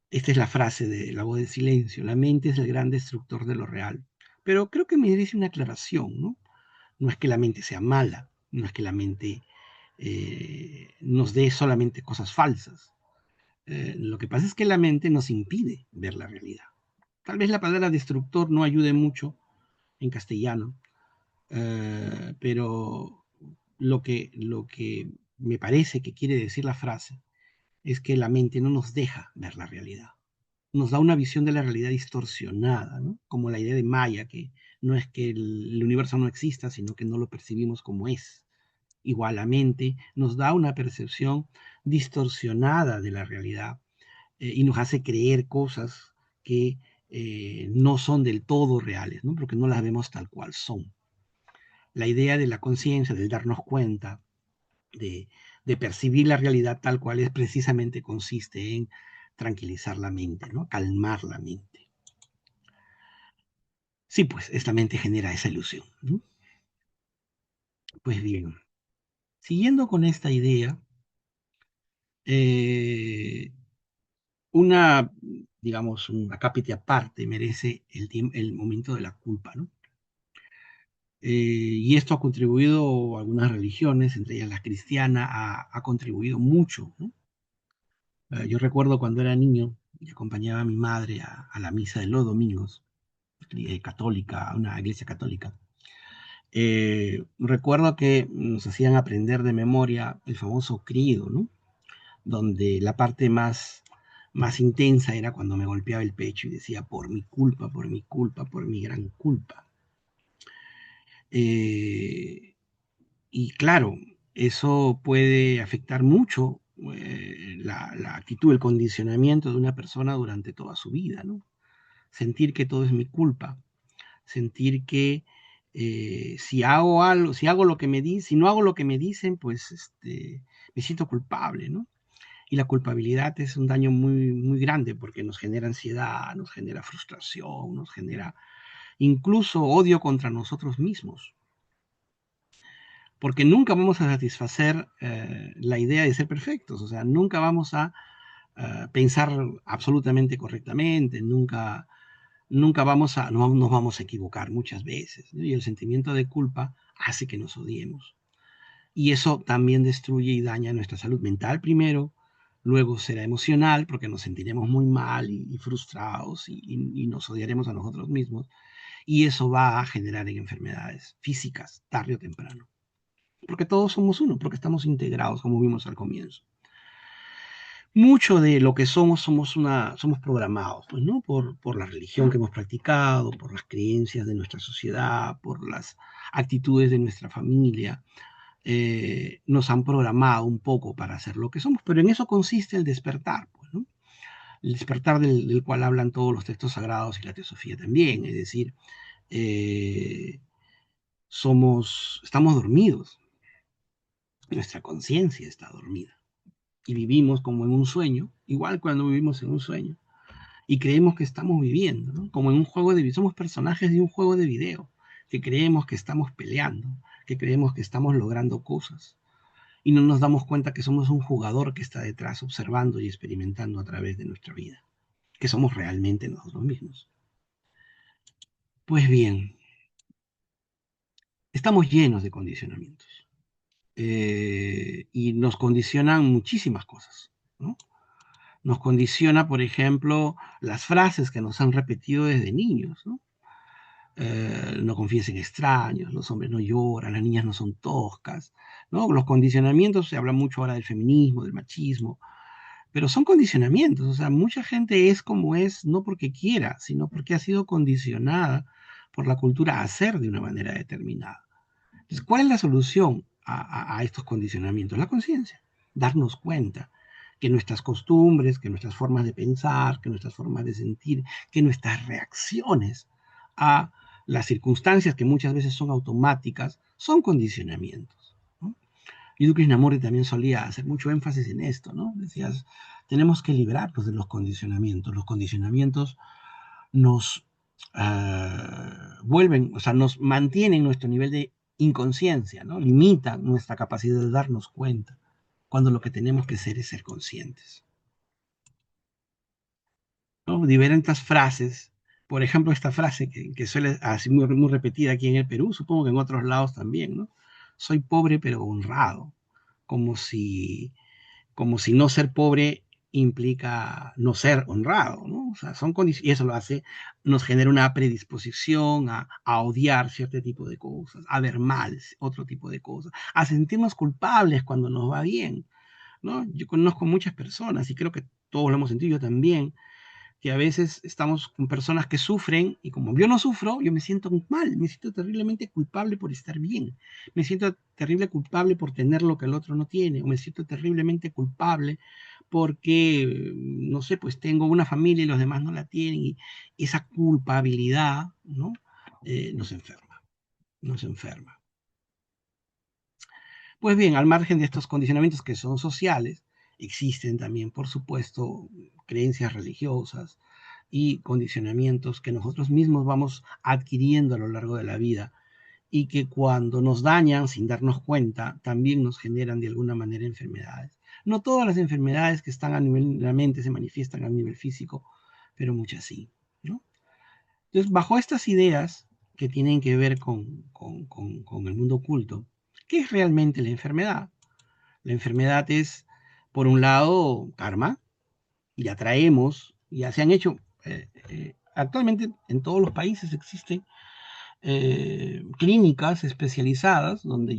Esta es la frase de La voz del silencio: la mente es el gran destructor de lo real. Pero creo que me merece una aclaración, ¿no? No es que la mente sea mala, no es que la mente nos dé solamente cosas falsas. Lo que pasa es que la mente nos impide ver la realidad. Tal vez la palabra destructor no ayude mucho en castellano, pero lo que me parece que quiere decir la frase es que la mente no nos deja ver la realidad. Nos da una visión de la realidad distorsionada, ¿no? Como la idea de Maya, que no es que el universo no exista, sino que no lo percibimos como es. Igual la mente nos da una percepción distorsionada de la realidad y nos hace creer cosas que no son del todo reales, ¿no? Porque no las vemos tal cual son. La idea de la conciencia, del darnos cuenta, de, de percibir la realidad tal cual es, precisamente consiste en tranquilizar la mente, ¿no? Calmar la mente. Sí, pues esta mente genera esa ilusión, ¿no? Pues bien, siguiendo con esta idea, eh, una, digamos, un acápite aparte merece el momento de la culpa, ¿no? Y esto ha contribuido, algunas religiones, entre ellas la cristiana, ha contribuido mucho, ¿no? Yo recuerdo cuando era niño y acompañaba a mi madre a la misa de los domingos, católica, a una iglesia católica. Recuerdo que nos hacían aprender de memoria el famoso credo, ¿no? Donde la parte más intensa era cuando me golpeaba el pecho y decía, por mi culpa, por mi culpa, por mi gran culpa. Eh, y claro, eso puede afectar mucho la actitud, el condicionamiento de una persona durante toda su vida, ¿no? Sentir que todo es mi culpa, sentir que si hago algo, si hago lo que me dicen, si no hago lo que me dicen, pues me siento culpable, ¿no? Y la culpabilidad es un daño muy, muy grande porque nos genera ansiedad, nos genera frustración, nos genera incluso odio contra nosotros mismos, porque nunca vamos a satisfacer la idea de ser perfectos, o sea, nunca vamos a pensar absolutamente correctamente, nunca no nos vamos a equivocar muchas veces, ¿no? Y el sentimiento de culpa hace que nos odiemos. Y eso también destruye y daña nuestra salud mental primero, luego será emocional porque nos sentiremos muy mal y frustrados y nos odiaremos a nosotros mismos. Y eso va a generar enfermedades físicas tarde o temprano. Porque todos somos uno, porque estamos integrados, como vimos al comienzo. Mucho de lo que somos programados, pues, ¿no? Por la religión que hemos practicado, por las creencias de nuestra sociedad, por las actitudes de nuestra familia. Nos han programado un poco para hacer lo que somos, pero en eso consiste el despertar, pues, ¿no? El despertar del cual hablan todos los textos sagrados y la teosofía también, es decir, eh, estamos dormidos, nuestra conciencia está dormida y vivimos como en un sueño, igual cuando vivimos en un sueño, y creemos que estamos viviendo, ¿no? Como en un juego de video, somos personajes de un juego de video, que creemos que estamos peleando, que creemos que estamos logrando cosas, y no nos damos cuenta que somos un jugador que está detrás observando y experimentando a través de nuestra vida, que somos realmente nosotros mismos. Pues bien, estamos llenos de condicionamientos y nos condicionan muchísimas cosas, ¿no? Nos condiciona, por ejemplo, las frases que nos han repetido desde niños, ¿no? No confíes en extraños, los hombres no lloran, las niñas no son toscas, ¿no? Los condicionamientos, se habla mucho ahora del feminismo, del machismo, pero son condicionamientos, o sea, mucha gente es como es no porque quiera, sino porque ha sido condicionada por la cultura a ser de una manera determinada. Entonces, ¿cuál es la solución a estos condicionamientos? La conciencia, darnos cuenta que nuestras costumbres, que nuestras formas de pensar, que nuestras formas de sentir, que nuestras reacciones a las circunstancias que muchas veces son automáticas, son condicionamientos, ¿no? Yo Krishnamurti también solía hacer mucho énfasis en esto, ¿no? Decías, tenemos que librarnos de los condicionamientos. Los condicionamientos nos vuelven, o sea, nos mantienen nuestro nivel de inconsciencia, ¿no? Limitan nuestra capacidad de darnos cuenta, cuando lo que tenemos que hacer es ser conscientes, ¿no? Diferentes frases, por ejemplo, esta frase que suele así muy, muy repetida aquí en el Perú, supongo que en otros lados también, ¿no? Soy pobre pero honrado, como si no ser pobre implica no ser honrado, ¿no? O sea, son condiciones, y eso lo hace, nos genera una predisposición a odiar cierto tipo de cosas, a ver mal otro tipo de cosas, a sentirnos culpables cuando nos va bien, ¿no? Yo conozco muchas personas y creo que todos lo hemos sentido, yo también, que a veces estamos con personas que sufren y como yo no sufro, yo me siento mal, me siento terriblemente culpable por estar bien, me siento terrible culpable por tener lo que el otro no tiene, o me siento terriblemente culpable porque, no sé, pues tengo una familia y los demás no la tienen, y esa culpabilidad, ¿no? Nos enferma, nos enferma. Pues bien, al margen de estos condicionamientos que son sociales, existen también, por supuesto, creencias religiosas y condicionamientos que nosotros mismos vamos adquiriendo a lo largo de la vida y que cuando nos dañan sin darnos cuenta, también nos generan de alguna manera enfermedades. No todas las enfermedades que están a nivel de la mente se manifiestan a nivel físico, pero muchas sí, ¿no? Entonces, bajo estas ideas que tienen que ver con el mundo oculto, ¿qué es realmente la enfermedad? La enfermedad es, por un lado, karma, y atraemos, ya se han hecho, actualmente en todos los países existen clínicas especializadas donde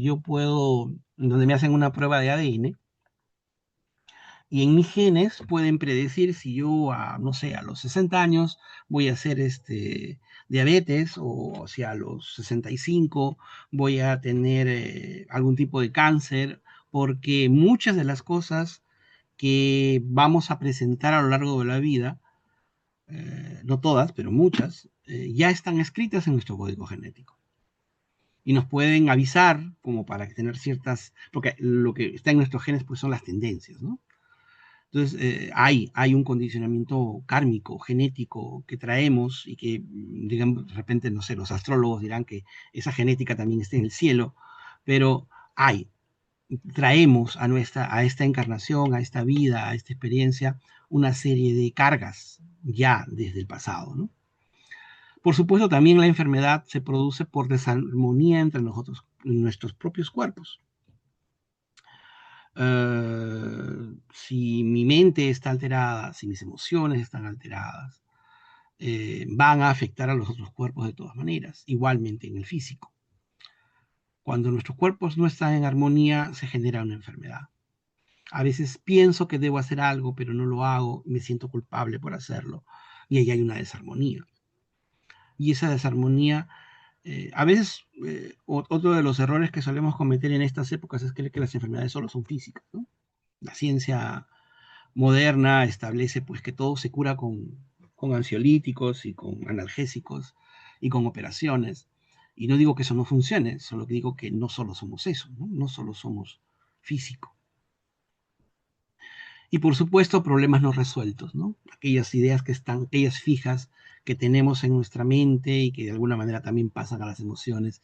me hacen una prueba de ADN y en mis genes pueden predecir si yo, no sé, a los 60 años voy a hacer diabetes, o si a los 65 voy a tener algún tipo de cáncer, porque muchas de las cosas que vamos a presentar a lo largo de la vida, no todas, pero muchas, ya están escritas en nuestro código genético. Y nos pueden avisar como para tener ciertas, porque lo que está en nuestros genes pues son las tendencias, ¿no? Entonces, hay un condicionamiento kármico, genético, que traemos y que, digamos, de repente, no sé, los astrólogos dirán que esa genética también está en el cielo, pero traemos a esta encarnación, a esta vida, a esta experiencia, una serie de cargas ya desde el pasado, ¿no? Por supuesto, también la enfermedad se produce por desarmonía entre nosotros, nuestros propios cuerpos. Si mi mente está alterada, si mis emociones están alteradas, van a afectar a los otros cuerpos de todas maneras, igualmente en el físico. Cuando nuestros cuerpos no están en armonía, se genera una enfermedad. A veces pienso que debo hacer algo, pero no lo hago, y me siento culpable por hacerlo, y ahí hay una desarmonía. Y esa desarmonía, a veces, otro de los errores que solemos cometer en estas épocas es creer que las enfermedades solo son físicas, ¿no? La ciencia moderna establece pues que todo se cura con ansiolíticos y con analgésicos y con operaciones. Y no digo que eso no funcione, solo que digo que no solo somos eso, ¿no? No solo somos físico. Y por supuesto, problemas no resueltos, ¿no? Aquellas ideas que están, aquellas fijas que tenemos en nuestra mente y que de alguna manera también pasan a las emociones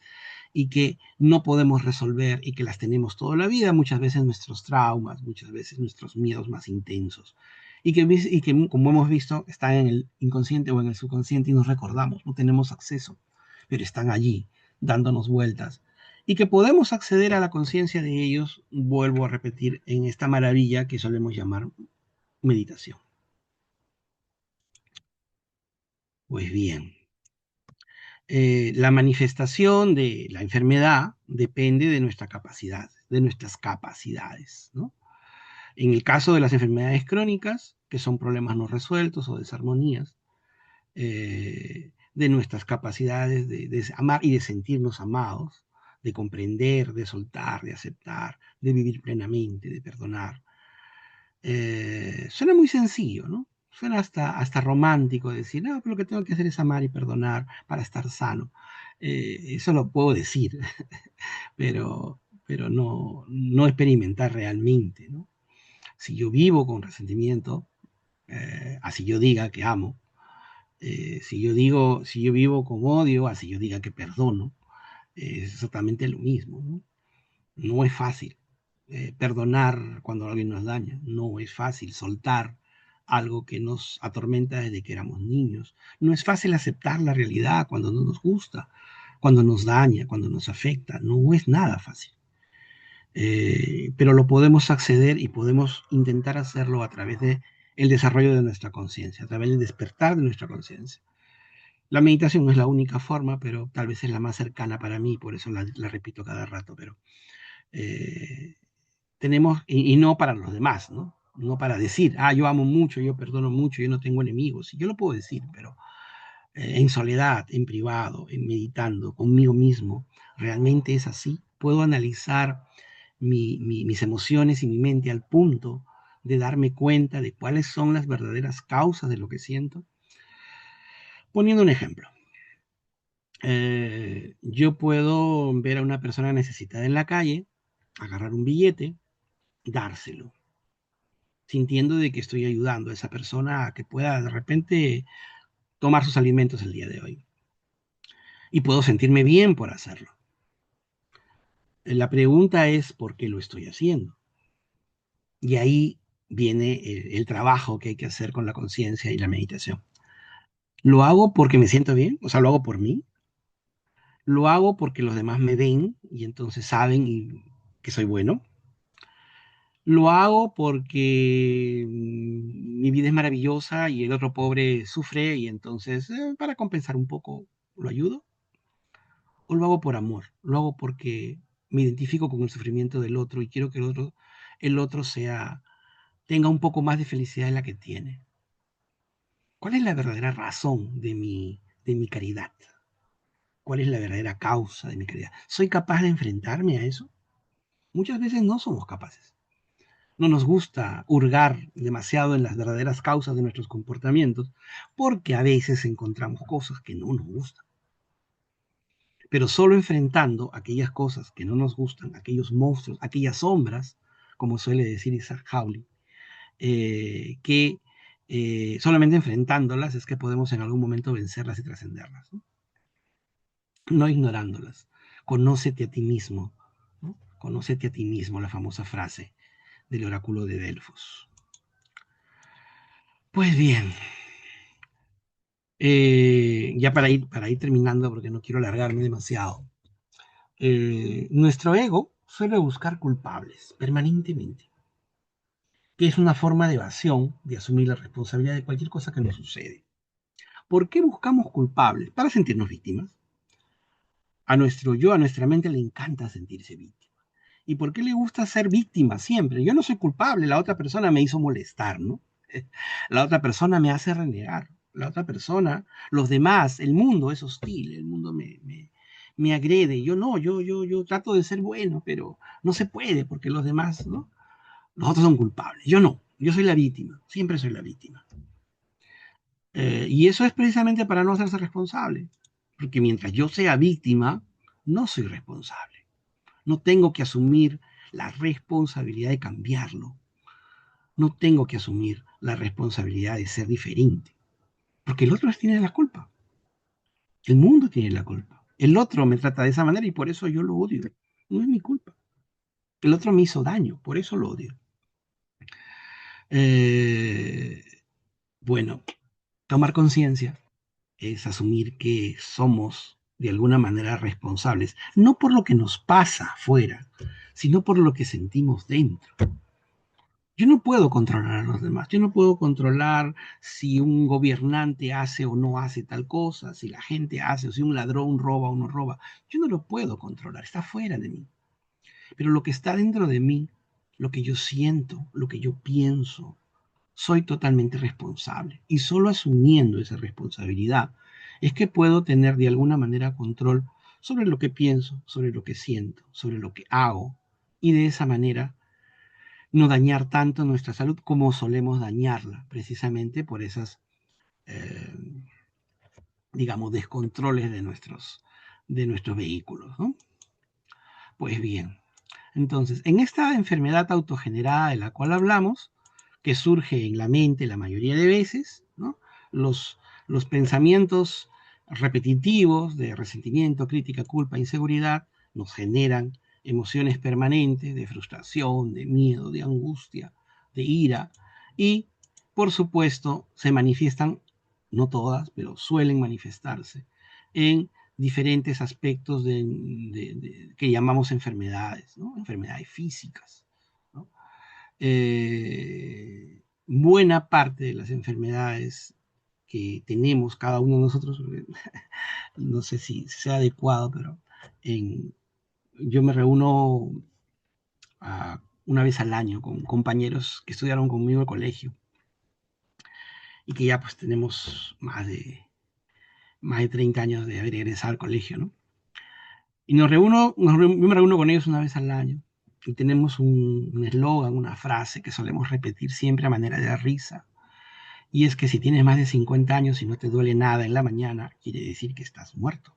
y que no podemos resolver y que las tenemos toda la vida, muchas veces nuestros traumas, muchas veces nuestros miedos más intensos. Y que, como hemos visto, están en el inconsciente o en el subconsciente y nos recordamos, no tenemos acceso, pero están allí, dándonos vueltas. Y que podemos acceder a la conciencia de ellos, vuelvo a repetir, en esta maravilla que solemos llamar meditación. Pues bien, la manifestación de la enfermedad depende de nuestra capacidad, de nuestras capacidades, ¿no? En el caso de las enfermedades crónicas, que son problemas no resueltos o desarmonías, de nuestras capacidades de amar y de sentirnos amados, de comprender, de soltar, de aceptar, de vivir plenamente, de perdonar. Suena muy sencillo, ¿no? Suena hasta romántico decir, no, pero lo que tengo que hacer es amar y perdonar para estar sano. Eso lo puedo decir, pero no experimentar realmente, ¿no? Si yo vivo con resentimiento, así yo diga que amo, si yo vivo con odio, así yo diga que perdono, es exactamente lo mismo, ¿no? No es fácil perdonar cuando alguien nos daña, no es fácil soltar algo que nos atormenta desde que éramos niños, no es fácil aceptar la realidad cuando no nos gusta, cuando nos daña, cuando nos afecta, no es nada fácil. Pero lo podemos acceder y podemos intentar hacerlo a través de el desarrollo de nuestra conciencia, a través del despertar de nuestra conciencia. La meditación no es la única forma, pero tal vez es la más cercana para mí, por eso la repito cada rato, pero eh, tenemos, y no para los demás, ¿no? No para decir, yo amo mucho, yo perdono mucho, yo no tengo enemigos. Yo lo puedo decir, pero en soledad, en privado, en meditando conmigo mismo, realmente es así. Puedo analizar mis emociones y mi mente al punto de darme cuenta de cuáles son las verdaderas causas de lo que siento. Poniendo un ejemplo, yo puedo ver a una persona necesitada en la calle, agarrar un billete, dárselo, sintiendo de que estoy ayudando a esa persona a que pueda de repente tomar sus alimentos el día de hoy. Y puedo sentirme bien por hacerlo. La pregunta es por qué lo estoy haciendo. Y ahí viene el trabajo que hay que hacer con la conciencia y la meditación. ¿Lo hago porque me siento bien? O sea, ¿lo hago por mí? ¿Lo hago porque los demás me ven y entonces saben que soy bueno? ¿Lo hago porque mi vida es maravillosa y el otro pobre sufre y entonces para compensar un poco lo ayudo? ¿O lo hago por amor? ¿Lo hago porque me identifico con el sufrimiento del otro y quiero que el otro tenga un poco más de felicidad de la que tiene? ¿Cuál es la verdadera razón de mi caridad? ¿Cuál es la verdadera causa de mi caridad? ¿Soy capaz de enfrentarme a eso? Muchas veces no somos capaces. No nos gusta hurgar demasiado en las verdaderas causas de nuestros comportamientos porque a veces encontramos cosas que no nos gustan. Pero solo enfrentando aquellas cosas que no nos gustan, aquellos monstruos, aquellas sombras, como suele decir Isaac Hawley, que solamente enfrentándolas es que podemos en algún momento vencerlas y trascenderlas, ¿no? No ignorándolas. Conócete a ti mismo, ¿no? Conócete a ti mismo, la famosa frase del oráculo de Delfos. Pues bien, ya para ir terminando, porque no quiero alargarme demasiado, nuestro ego suele buscar culpables permanentemente, que es una forma de evasión de asumir la responsabilidad de cualquier cosa que nos sucede. ¿Por qué buscamos culpables? Para sentirnos víctimas. A nuestra mente le encanta sentirse víctima. ¿Y por qué le gusta ser víctima siempre? Yo no soy culpable, la otra persona me hizo molestar, ¿no? La otra persona me hace renegar. La otra persona, los demás, el mundo es hostil, el mundo me agrede. Yo no, yo trato de ser bueno, pero no se puede porque los demás, ¿no? Los otros son culpables. Yo no, yo soy la víctima, siempre soy la víctima. Y eso es precisamente para no hacerse responsable. Porque mientras yo sea víctima, no soy responsable. No tengo que asumir la responsabilidad de cambiarlo. No tengo que asumir la responsabilidad de ser diferente. Porque el otro tiene la culpa. El mundo tiene la culpa. El otro me trata de esa manera y por eso yo lo odio. No es mi culpa. El otro me hizo daño, por eso lo odio. Eh, bueno, tomar conciencia es asumir que somos de alguna manera responsables, no por lo que nos pasa afuera, sino por lo que sentimos dentro. Yo no puedo controlar a los demás, yo no puedo controlar si un gobernante hace o no hace tal cosa, si la gente hace o si un ladrón roba o no roba. Yo no lo puedo controlar, está fuera de mí. Pero lo que está dentro de mí, lo que yo siento, lo que yo pienso, soy totalmente responsable. Y solo asumiendo esa responsabilidad es que puedo tener de alguna manera control sobre lo que pienso, sobre lo que siento, sobre lo que hago. Y de esa manera no dañar tanto nuestra salud como solemos dañarla, precisamente por esas, eh, digamos, descontroles de nuestros vehículos, ¿no? Pues bien, entonces, en esta enfermedad autogenerada de la cual hablamos, que surge en la mente la mayoría de veces, ¿no? Los pensamientos repetitivos de resentimiento, crítica, culpa, inseguridad nos generan emociones permanentes de frustración, de miedo, de angustia, de ira y, por supuesto, se manifiestan, no todas, pero suelen manifestarse en diferentes aspectos que llamamos enfermedades, ¿no? Enfermedades físicas, ¿no? Buena parte de las enfermedades que tenemos cada uno de nosotros, no sé si sea adecuado, pero en, yo me reúno una vez al año con compañeros que estudiaron conmigo en el colegio y que ya pues tenemos más de 30 años de haber egresado al colegio, ¿no? Y yo me reúno con ellos una vez al año y tenemos un eslogan, una frase que solemos repetir siempre a manera de risa. Y es que si tienes más de 50 años y no te duele nada en la mañana, quiere decir que estás muerto.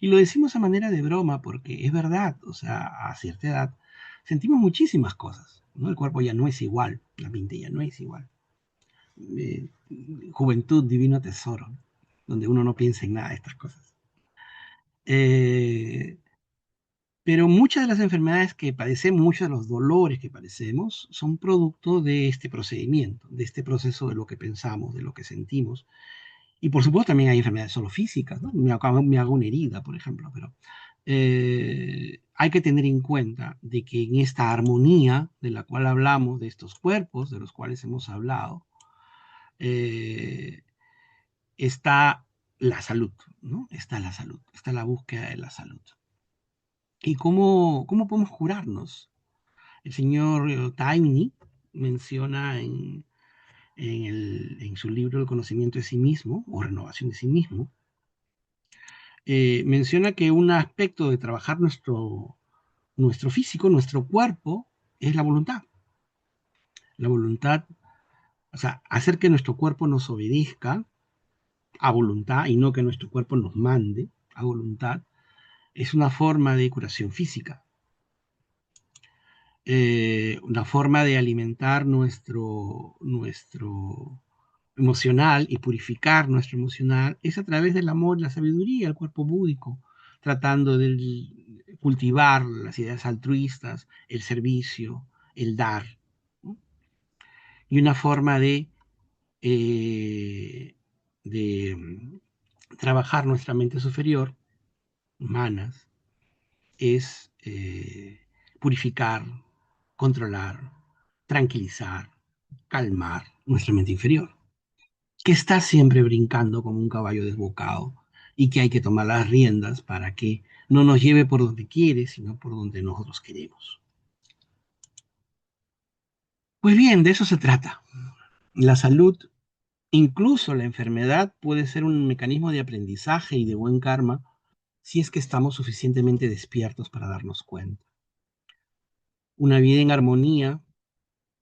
Y lo decimos a manera de broma porque es verdad, o sea, a cierta edad sentimos muchísimas cosas, ¿no? El cuerpo ya no es igual, la mente ya no es igual. Eh, Juventud, divino tesoro, donde uno no piensa en nada de estas cosas. Eh, Pero muchas de las enfermedades que padecemos, muchos de los dolores que padecemos, son producto de este procedimiento, de este proceso de lo que pensamos, de lo que sentimos. Y por supuesto también hay enfermedades solo físicas, ¿no? Me hago una herida, por ejemplo, pero hay que tener en cuenta de que en esta armonía de la cual hablamos, de estos cuerpos de los cuales hemos hablado, eh, está la salud, ¿no? Está la salud, está la búsqueda de la salud. ¿Y cómo podemos curarnos? El señor Taimni menciona en su libro El conocimiento de sí mismo, o Renovación de sí mismo, menciona que un aspecto de trabajar nuestro físico, nuestro cuerpo, es la voluntad. La voluntad, o sea, hacer que nuestro cuerpo nos obedezca a voluntad y no que nuestro cuerpo nos mande a voluntad, es una forma de curación física. Una forma de alimentar nuestro emocional y purificar nuestro emocional es a través del amor y la sabiduría, el cuerpo búdico, tratando de cultivar las ideas altruistas, el servicio, el dar, ¿no? Y una forma de trabajar nuestra mente superior, humanas, es purificar, controlar, tranquilizar, calmar nuestra mente inferior, que está siempre brincando como un caballo desbocado y que hay que tomar las riendas para que no nos lleve por donde quiere, sino por donde nosotros queremos. Pues bien, de eso se trata. La salud, incluso la enfermedad, puede ser un mecanismo de aprendizaje y de buen karma si es que estamos suficientemente despiertos para darnos cuenta. Una vida en armonía,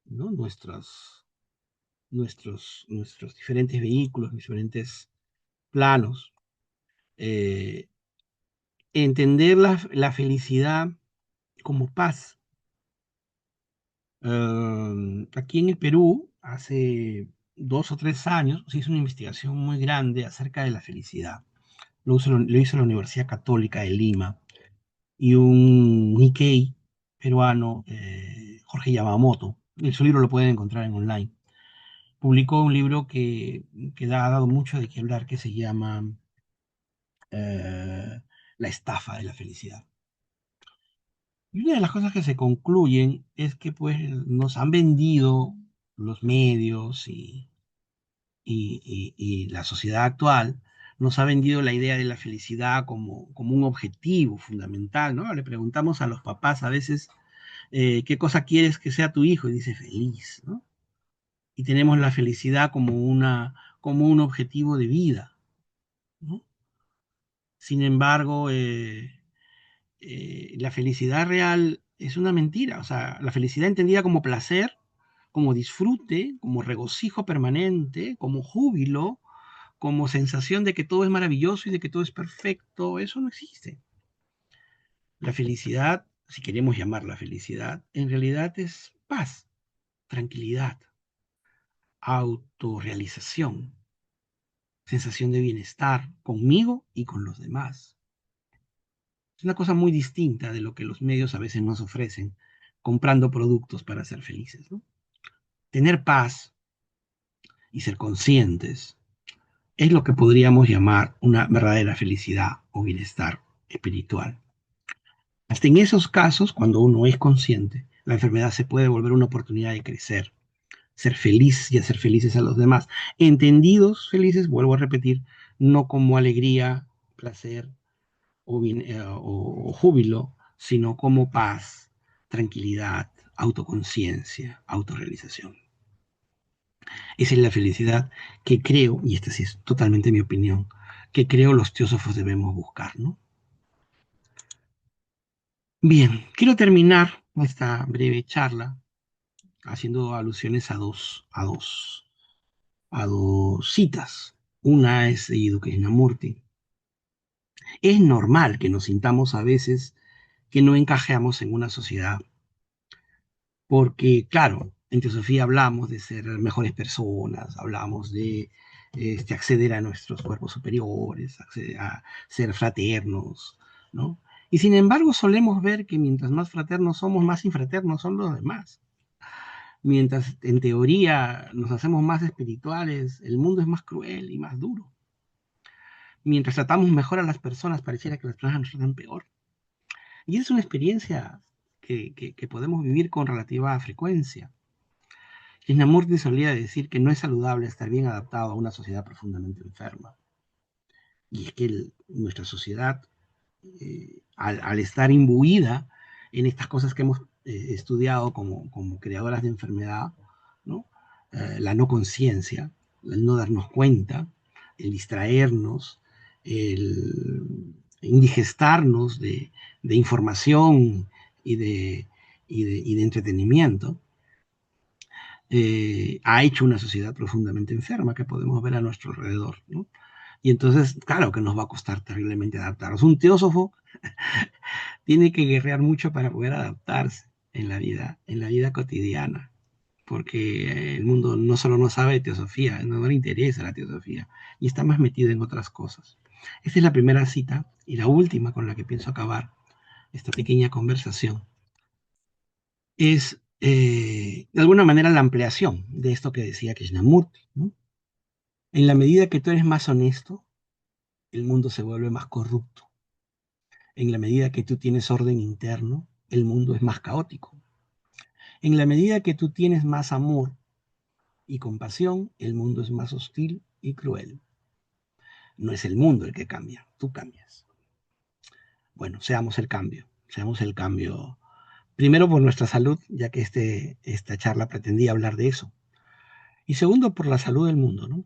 ¿no? Nuestros diferentes vehículos, diferentes planos, eh, entender la felicidad como paz. Aquí en el Perú, hace 2 o 3 años, se hizo una investigación muy grande acerca de la felicidad. Lo hizo la Universidad Católica de Lima y un Nikkei peruano, Jorge Yamamoto. Su libro lo pueden encontrar en online. Publicó un libro que ha dado mucho de qué hablar, que se llama La estafa de la felicidad. Y una de las cosas que se concluyen es que pues nos han vendido los medios y la sociedad actual, nos ha vendido la idea de la felicidad como un objetivo fundamental, ¿no? Le preguntamos a los papás a veces, ¿qué cosa quieres que sea tu hijo? Y dice feliz, ¿no? Y tenemos la felicidad como un objetivo de vida, ¿no? Sin embargo, la felicidad real es una mentira. O sea, la felicidad entendida como placer, como disfrute, como regocijo permanente, como júbilo, como sensación de que todo es maravilloso y de que todo es perfecto, eso no existe. La felicidad, si queremos llamarla felicidad, en realidad es paz, tranquilidad, autorrealización, sensación de bienestar conmigo y con los demás. Es una cosa muy distinta de lo que los medios a veces nos ofrecen, comprando productos para ser felices, ¿no? Tener paz y ser conscientes es lo que podríamos llamar una verdadera felicidad o bienestar espiritual. Hasta en esos casos, cuando uno es consciente, la enfermedad se puede volver una oportunidad de crecer, ser feliz y hacer felices a los demás. Entendidos felices, vuelvo a repetir, no como alegría, placer o júbilo, sino como paz, tranquilidad, autoconciencia, autorrealización. Esa es la felicidad que creo, y esta sí es totalmente mi opinión, que creo los teósofos debemos buscar, ¿no? Bien, quiero terminar esta breve charla haciendo alusiones a dos citas. Una es de Idhu Krishnamurti. Es normal que nos sintamos a veces que no encajamos en una sociedad, porque, claro, en Teosofía hablamos de ser mejores personas, hablamos de acceder a nuestros cuerpos superiores, acceder a ser fraternos, ¿no? Y sin embargo solemos ver que mientras más fraternos somos, más infraternos son los demás. Mientras en teoría nos hacemos más espirituales, el mundo es más cruel y más duro. Mientras tratamos mejor a las personas, pareciera que las personas nos tratan peor. Y es una experiencia que podemos vivir con relativa frecuencia. Krishnamurti solía decir que no es saludable estar bien adaptado a una sociedad profundamente enferma. Y es que nuestra sociedad, al estar imbuida en estas cosas que hemos estudiado como creadoras de enfermedad, ¿no? La no conciencia, el no darnos cuenta, el distraernos, el indigestarnos de información y de entretenimiento, ha hecho una sociedad profundamente enferma que podemos ver a nuestro alrededor, ¿no? Y entonces, claro que nos va a costar terriblemente adaptarnos. Un teósofo tiene que guerrear mucho para poder adaptarse en la vida cotidiana, porque el mundo no solo no sabe de teosofía, no le interesa la teosofía y está más metido en otras cosas. Esta es la primera cita y la última con la que pienso acabar esta pequeña conversación. Es de alguna manera la ampliación de esto que decía Krishnamurti, ¿no? En la medida que tú eres más honesto, el mundo se vuelve más corrupto. En la medida que tú tienes orden interno, el mundo es más caótico. En la medida que tú tienes más amor y compasión, el mundo es más hostil y cruel. No es el mundo el que cambia, tú cambias. Bueno, seamos el cambio, seamos el cambio. Primero por nuestra salud, ya que esta charla pretendía hablar de eso. Y segundo por la salud del mundo, ¿no?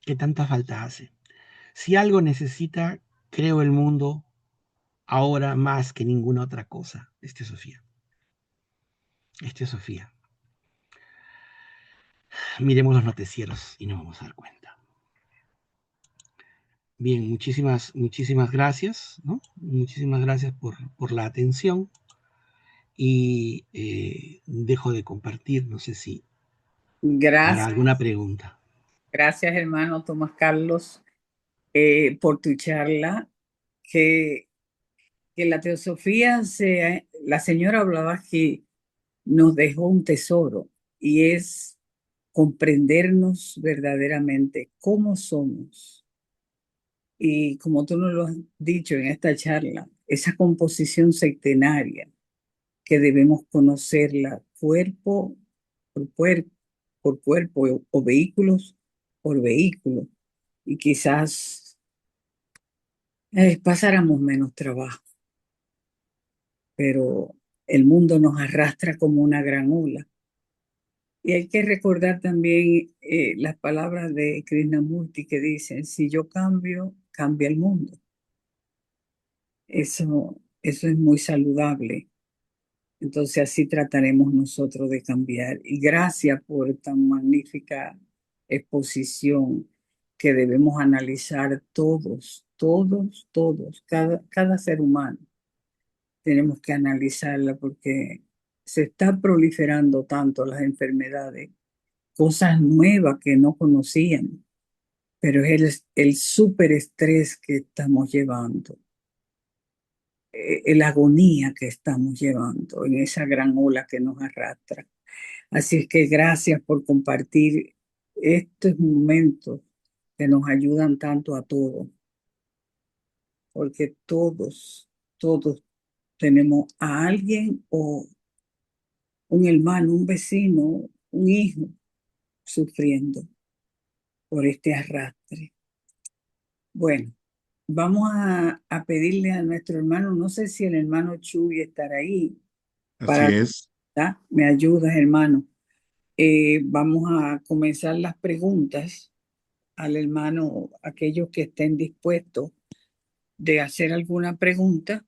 ¿Qué tanta falta hace? Si algo necesita, creo, el mundo ahora más que ninguna otra cosa, es teosofía. Es teosofía. Miremos los noticieros y nos vamos a dar cuenta. Bien, muchísimas gracias, ¿no? Muchísimas gracias por la atención y dejo de compartir, no sé si habrá Gracias, alguna pregunta. gracias hermano Tomás Carlos por tu charla, que, que la teosofía sea, la señora hablaba que nos dejó un tesoro y es comprendernos verdaderamente cómo somos. Y como tú nos lo has dicho en esta charla, esa composición sectenaria que debemos conocerla cuerpo por cuerpo, por cuerpo o vehículos por vehículo. Y quizás pasáramos menos trabajo, pero el mundo nos arrastra como una gran ola. Y hay que recordar también las palabras de Krishnamurti que dicen, si yo cambio, cambia el mundo. Eso es muy saludable. Entonces así trataremos nosotros de cambiar. Y gracias por tan magnífica exposición que debemos analizar todos, cada ser humano. Tenemos que analizarla porque se está proliferando tanto las enfermedades, cosas nuevas que no conocían, pero es el superestrés que estamos llevando, la agonía que estamos llevando en esa gran ola que nos arrastra. Así es que gracias por compartir estos momentos que nos ayudan tanto a todos, porque todos tenemos a alguien o un hermano, un vecino, un hijo sufriendo por este arrastre. Bueno, vamos a pedirle a nuestro hermano, no sé si el hermano Chuy estará ahí, Así para, es. ¿tá? Me ayudas, hermano. Vamos a comenzar las preguntas al hermano, aquellos que estén dispuestos de hacer alguna pregunta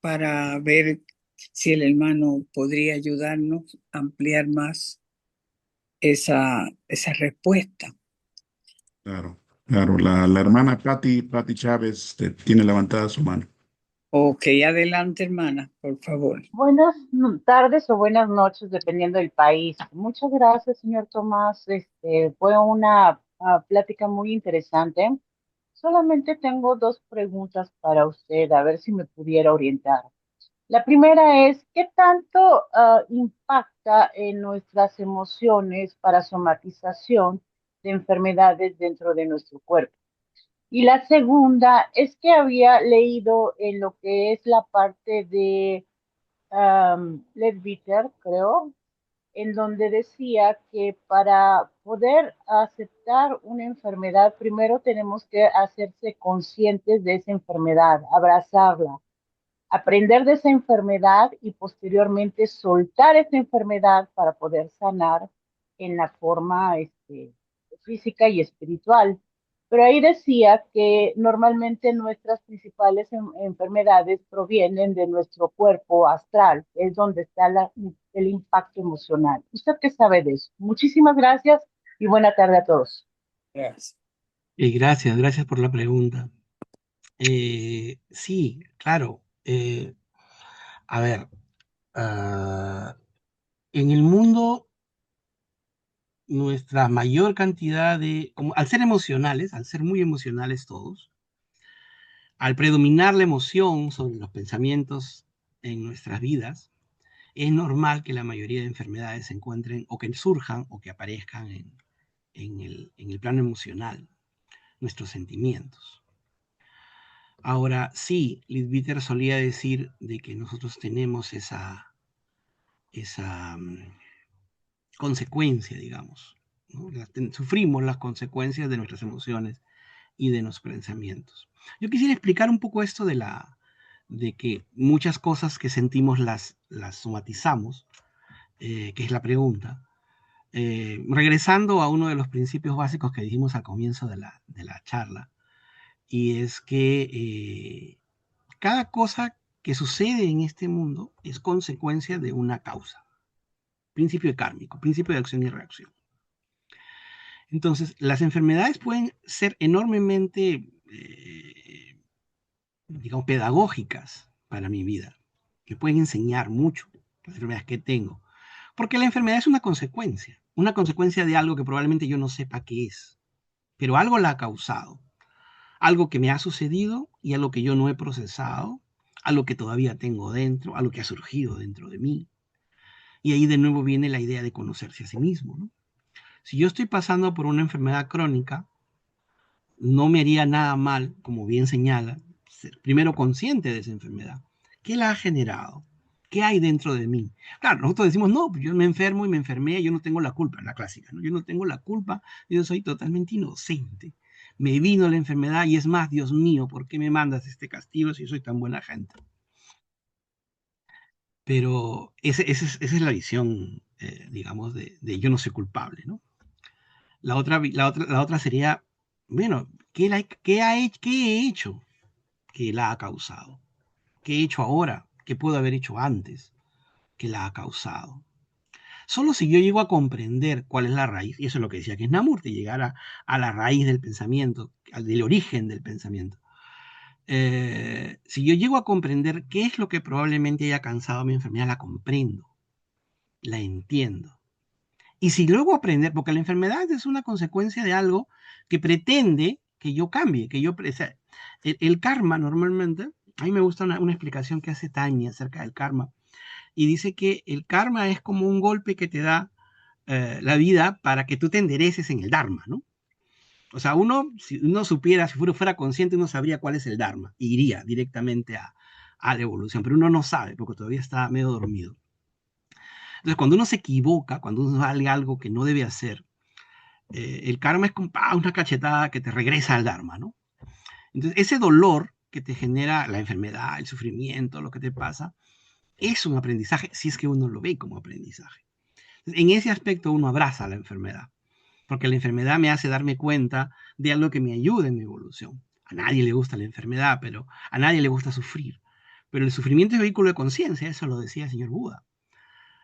para ver si el hermano podría ayudarnos a ampliar más esa respuesta. Claro, claro. La hermana Patti Chávez tiene levantada su mano. Ok, adelante, hermana, por favor. Buenas tardes o buenas noches, dependiendo del país. Muchas gracias, señor Tomás. Fue una plática muy interesante. Solamente tengo dos preguntas para usted, a ver si me pudiera orientar. La primera es, ¿qué tanto impacta en nuestras emociones para somatización de enfermedades dentro de nuestro cuerpo? Y la segunda es que había leído en lo que es la parte de Leadbeater, creo, en donde decía que para poder aceptar una enfermedad, primero tenemos que hacerse conscientes de esa enfermedad, abrazarla, aprender de esa enfermedad y posteriormente soltar esa enfermedad para poder sanar en la forma física y espiritual. Pero ahí decía que normalmente nuestras principales enfermedades provienen de nuestro cuerpo astral, que es donde está el impacto emocional. ¿Usted qué sabe de eso? Muchísimas gracias y buena tarde a todos. Gracias. Gracias por la pregunta. Sí, claro. A ver, ah, en el mundo, nuestra mayor cantidad al ser emocionales, al ser muy emocionales todos, al predominar la emoción sobre los pensamientos en nuestras vidas, es normal que la mayoría de enfermedades se encuentren o que surjan o que aparezcan en el plano emocional, nuestros sentimientos. Ahora, sí, Leadbeater solía decir de que nosotros tenemos esa consecuencia, digamos, ¿no? Sufrimos las consecuencias de nuestras emociones y de nuestros pensamientos. Yo quisiera explicar un poco esto de que muchas cosas que sentimos las somatizamos, que es la pregunta. Regresando a uno de los principios básicos que dijimos al comienzo de la charla, y es que cada cosa que sucede en este mundo es consecuencia de una causa. Principio kármico, principio de acción y reacción. Entonces, las enfermedades pueden ser enormemente digamos, pedagógicas para mi vida. Me pueden enseñar mucho las enfermedades que tengo. Porque la enfermedad es una consecuencia de algo que probablemente yo no sepa qué es, pero algo la ha causado, algo que me ha sucedido y algo que yo no he procesado, algo que todavía tengo dentro, algo que ha surgido dentro de mí. Y ahí de nuevo viene la idea de conocerse a sí mismo, ¿no? Si yo estoy pasando por una enfermedad crónica, no me haría nada mal, como bien señala, ser primero consciente de esa enfermedad. ¿Qué la ha generado? ¿Qué hay dentro de mí? Claro, nosotros decimos, no, yo me enfermo y me enfermé, yo no tengo la culpa, la clásica, ¿no? Yo no tengo la culpa, yo soy totalmente inocente. Me vino la enfermedad y es más, Dios mío, ¿por qué me mandas este castigo si yo soy tan buena gente? Pero esa es la visión, digamos, de yo no soy culpable, ¿no? La otra sería, bueno, ¿qué he hecho que la ha causado? ¿Qué he hecho ahora? ¿Qué puedo haber hecho antes que la ha causado? Solo si yo llego a comprender cuál es la raíz, y eso es lo que decía Krishnamurti, llegar a la raíz del pensamiento, del origen del pensamiento. Si yo llego a comprender qué es lo que probablemente haya causado mi enfermedad, la comprendo, la entiendo. Y si luego aprender, porque la enfermedad es una consecuencia de algo que pretende que yo cambie, o sea, el karma normalmente, a mí me gusta una explicación que hace Tanya acerca del karma, y dice que el karma es como un golpe que te da la vida para que tú te endereces en el dharma, ¿no? O sea, si uno supiera, si fuera consciente, uno sabría cuál es el dharma, y iría directamente a la evolución, pero uno no sabe porque todavía está medio dormido. Entonces, cuando uno se equivoca, cuando uno sale algo que no debe hacer, el karma es como una cachetada que te regresa al dharma, ¿no? Entonces, ese dolor que te genera la enfermedad, el sufrimiento, lo que te pasa, es un aprendizaje, si es que uno lo ve como aprendizaje. En ese aspecto uno abraza la enfermedad, porque la enfermedad me hace darme cuenta de algo que me ayuda en mi evolución. A nadie le gusta la enfermedad, pero a nadie le gusta sufrir. Pero el sufrimiento es vehículo de conciencia, eso lo decía el señor Buda.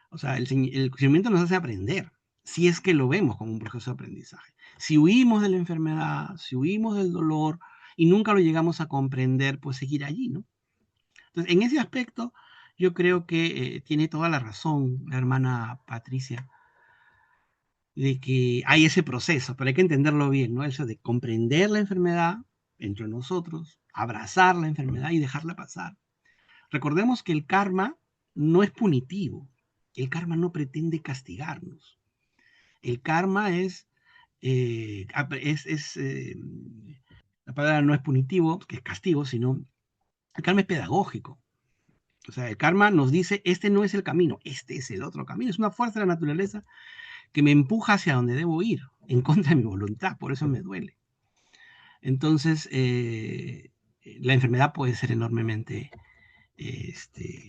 O sea, el sufrimiento nos hace aprender, si es que lo vemos como un proceso de aprendizaje. Si huimos de la enfermedad, si huimos del dolor y nunca lo llegamos a comprender, pues seguir allí, ¿no? Entonces, en ese aspecto, yo creo que tiene toda la razón la hermana Patricia, de que hay ese proceso, pero hay que entenderlo bien, ¿no? Eso de comprender la enfermedad entre nosotros, abrazar la enfermedad y dejarla pasar. Recordemos que el karma no es punitivo, el karma no pretende castigarnos. El karma la palabra no es punitivo, que es castigo, sino el karma es pedagógico. O sea, el karma nos dice, este no es el camino, este es el otro camino. Es una fuerza de la naturaleza que me empuja hacia donde debo ir, en contra de mi voluntad, por eso me duele. Entonces, la enfermedad puede ser enormemente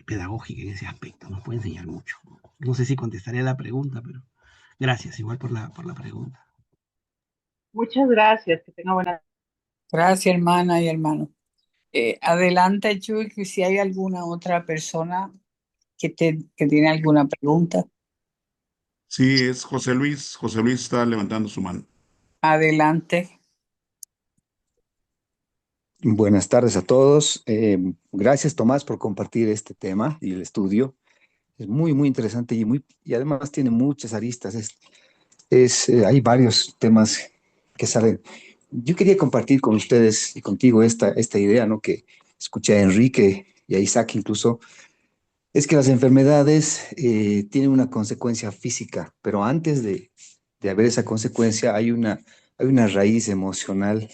pedagógica en ese aspecto, nos puede enseñar mucho. No sé si contestaré a la pregunta, pero gracias igual por la pregunta. Muchas gracias, que tenga buena. Gracias, hermana y hermano. Adelante, Chuy, que si hay alguna otra persona que tiene alguna pregunta. Sí, es José Luis. José Luis está levantando su mano. Adelante. Buenas tardes a todos. Gracias, Tomás, por compartir este tema y el estudio. Es muy, muy interesante y además tiene muchas aristas. Hay varios temas que salen. Yo quería compartir con ustedes y contigo esta idea, ¿no? Que escuché a Enrique y a Isaac incluso, es que las enfermedades tienen una consecuencia física, pero antes de haber esa consecuencia hay una raíz emocional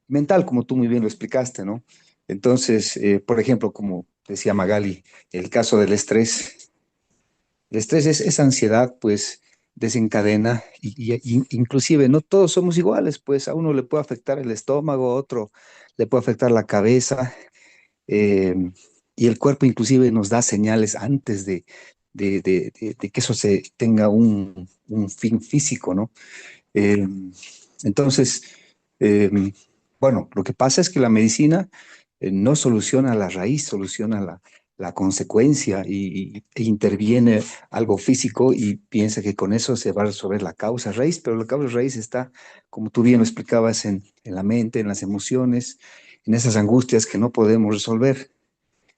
mental, como tú muy bien lo explicaste, ¿no? Entonces, por ejemplo, como decía Magali, el caso del estrés. El estrés es esa ansiedad, pues, desencadena y inclusive no todos somos iguales, pues a uno le puede afectar el estómago, a otro le puede afectar la cabeza, eh, y el cuerpo inclusive nos da señales antes de que eso se tenga un fin físico, ¿no? Eh, entonces, eh, bueno, lo que pasa es que la medicina no soluciona la raíz, soluciona la consecuencia e interviene algo físico y piensa que con eso se va a resolver la causa raíz, pero la causa raíz está, como tú bien lo explicabas, en la mente, en las emociones, en esas angustias que no podemos resolver.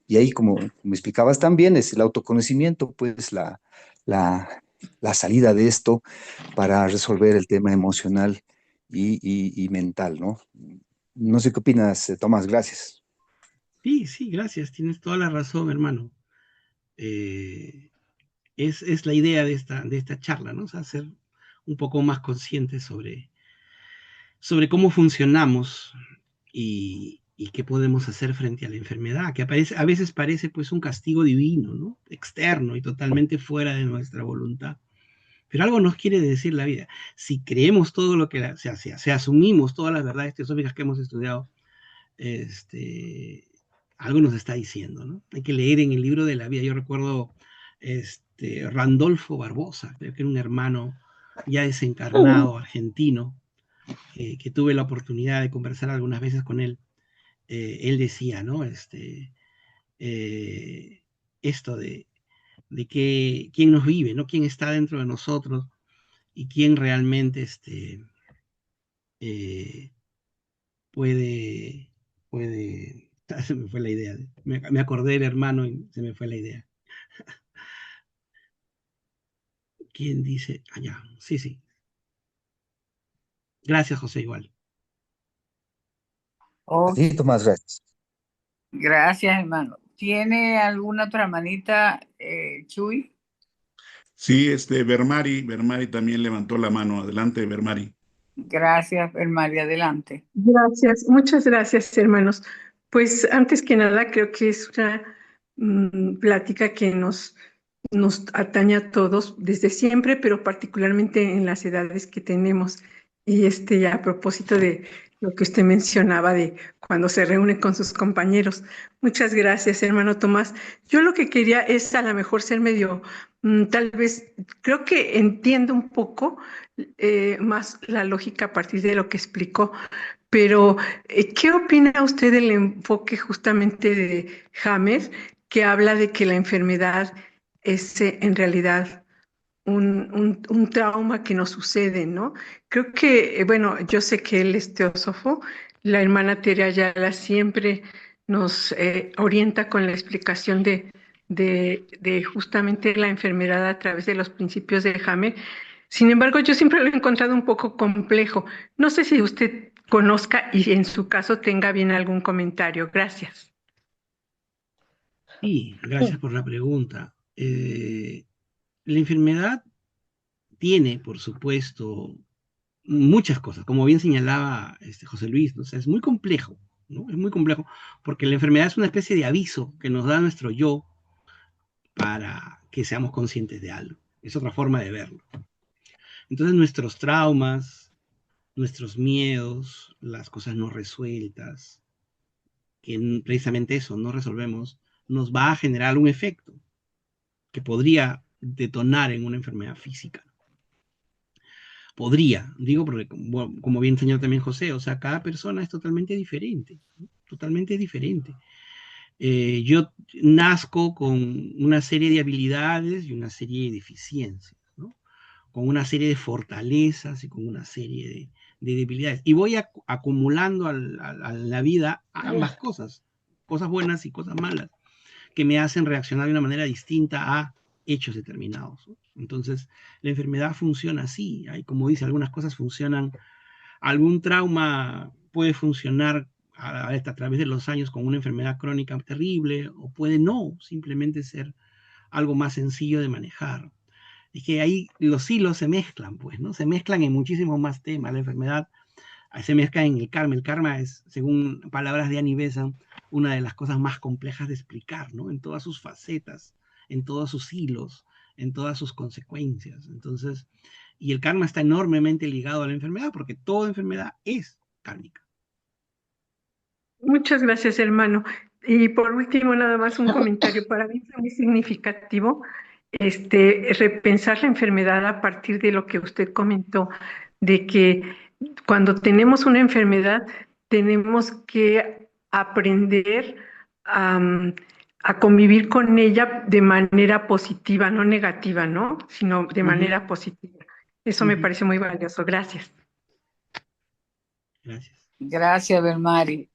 Y ahí, como me explicabas también, es el autoconocimiento, pues la, la salida de esto para resolver el tema emocional y mental, ¿no? No sé qué opinas, Tomás, gracias. Sí, sí, gracias, tienes toda la razón, hermano. Eh, es la idea de esta charla, ¿no? O sea, ser un poco más conscientes sobre cómo funcionamos y qué podemos hacer frente a la enfermedad, que aparece, a veces parece pues un castigo divino, ¿no? Externo y totalmente fuera de nuestra voluntad. Pero algo nos quiere decir la vida. Si creemos todo lo que, si asumimos todas las verdades teosóficas que hemos estudiado, este, algo nos está diciendo, ¿no? Hay que leer en el libro de la vida. Yo recuerdo Randolfo Barbosa, creo que era un hermano ya desencarnado, argentino, que tuve la oportunidad de conversar algunas veces con él. Él decía, ¿no? Eh, esto de que quién nos vive, ¿no? Quién está dentro de nosotros y quién realmente eh, puede, puede, se me fue la idea, me acordé del hermano y se me fue la idea. ¿Quién dice? Allá, sí, sí. Gracias, José, igual. A Oh, ti, Tomás, gracias. gracias, hermano. ¿Tiene alguna otra manita, Chuy? Sí, Bermari también levantó la mano. Adelante, Bermari. Gracias, María, adelante. Gracias, muchas gracias, hermanos. Pues antes que nada, creo que es una plática que nos atañe a todos desde siempre, pero particularmente en las edades que tenemos. Y a propósito de lo que usted mencionaba de cuando se reúne con sus compañeros. Muchas gracias, hermano Tomás. Yo lo que quería es a lo mejor ser medio, tal vez, creo que entiendo un poco más la lógica a partir de lo que explicó, pero ¿qué opina usted del enfoque justamente de James, que habla de que la enfermedad es en realidad un trauma que nos sucede, ¿no? Creo que, bueno, yo sé que él es teósofo, la hermana Tere Ayala siempre nos orienta con la explicación de justamente la enfermedad a través de los principios de James. Sin embargo, yo siempre lo he encontrado un poco complejo. No sé si usted conozca y en su caso tenga bien algún comentario. Gracias. Sí, gracias por la pregunta. La enfermedad tiene, por supuesto, muchas cosas, como bien señalaba José Luis, ¿no? O sea, es muy complejo, ¿no? Es muy complejo, porque la enfermedad es una especie de aviso que nos da nuestro yo para que seamos conscientes de algo. Es otra forma de verlo. Entonces nuestros traumas, nuestros miedos, las cosas no resueltas, que precisamente eso no resolvemos, nos va a generar un efecto que podría detonar en una enfermedad física. Podría, digo, porque como bien enseñó también José, o sea, cada persona es totalmente diferente, ¿no? Totalmente diferente. Yo nazco con una serie de habilidades y una serie de deficiencias, ¿no? Con una serie de fortalezas y con una serie de debilidades. Y voy acumulando a la vida ambas cosas, cosas buenas y cosas malas, que me hacen reaccionar de una manera distinta a hechos determinados, ¿no? Entonces, la enfermedad funciona así. Hay, como dice, algunas cosas funcionan, algún trauma puede funcionar a través de los años con una enfermedad crónica terrible, o puede no, simplemente ser algo más sencillo de manejar. Es que ahí los hilos se mezclan, pues, ¿no? Se mezclan en muchísimos más temas. La enfermedad se mezcla en el karma. El karma es, según palabras de Annie Besant, una de las cosas más complejas de explicar, ¿no? En todas sus facetas, en todos sus hilos, en todas sus consecuencias. Entonces, y el karma está enormemente ligado a la enfermedad, porque toda enfermedad es kármica. Muchas gracias, hermano. Y por último, nada más un comentario. Para mí fue muy significativo repensar la enfermedad a partir de lo que usted comentó, de que cuando tenemos una enfermedad tenemos que aprender a, a convivir con ella de manera positiva, no negativa, ¿no? Sino de manera positiva. Eso me parece muy valioso. Gracias. Gracias. Gracias, Belmari.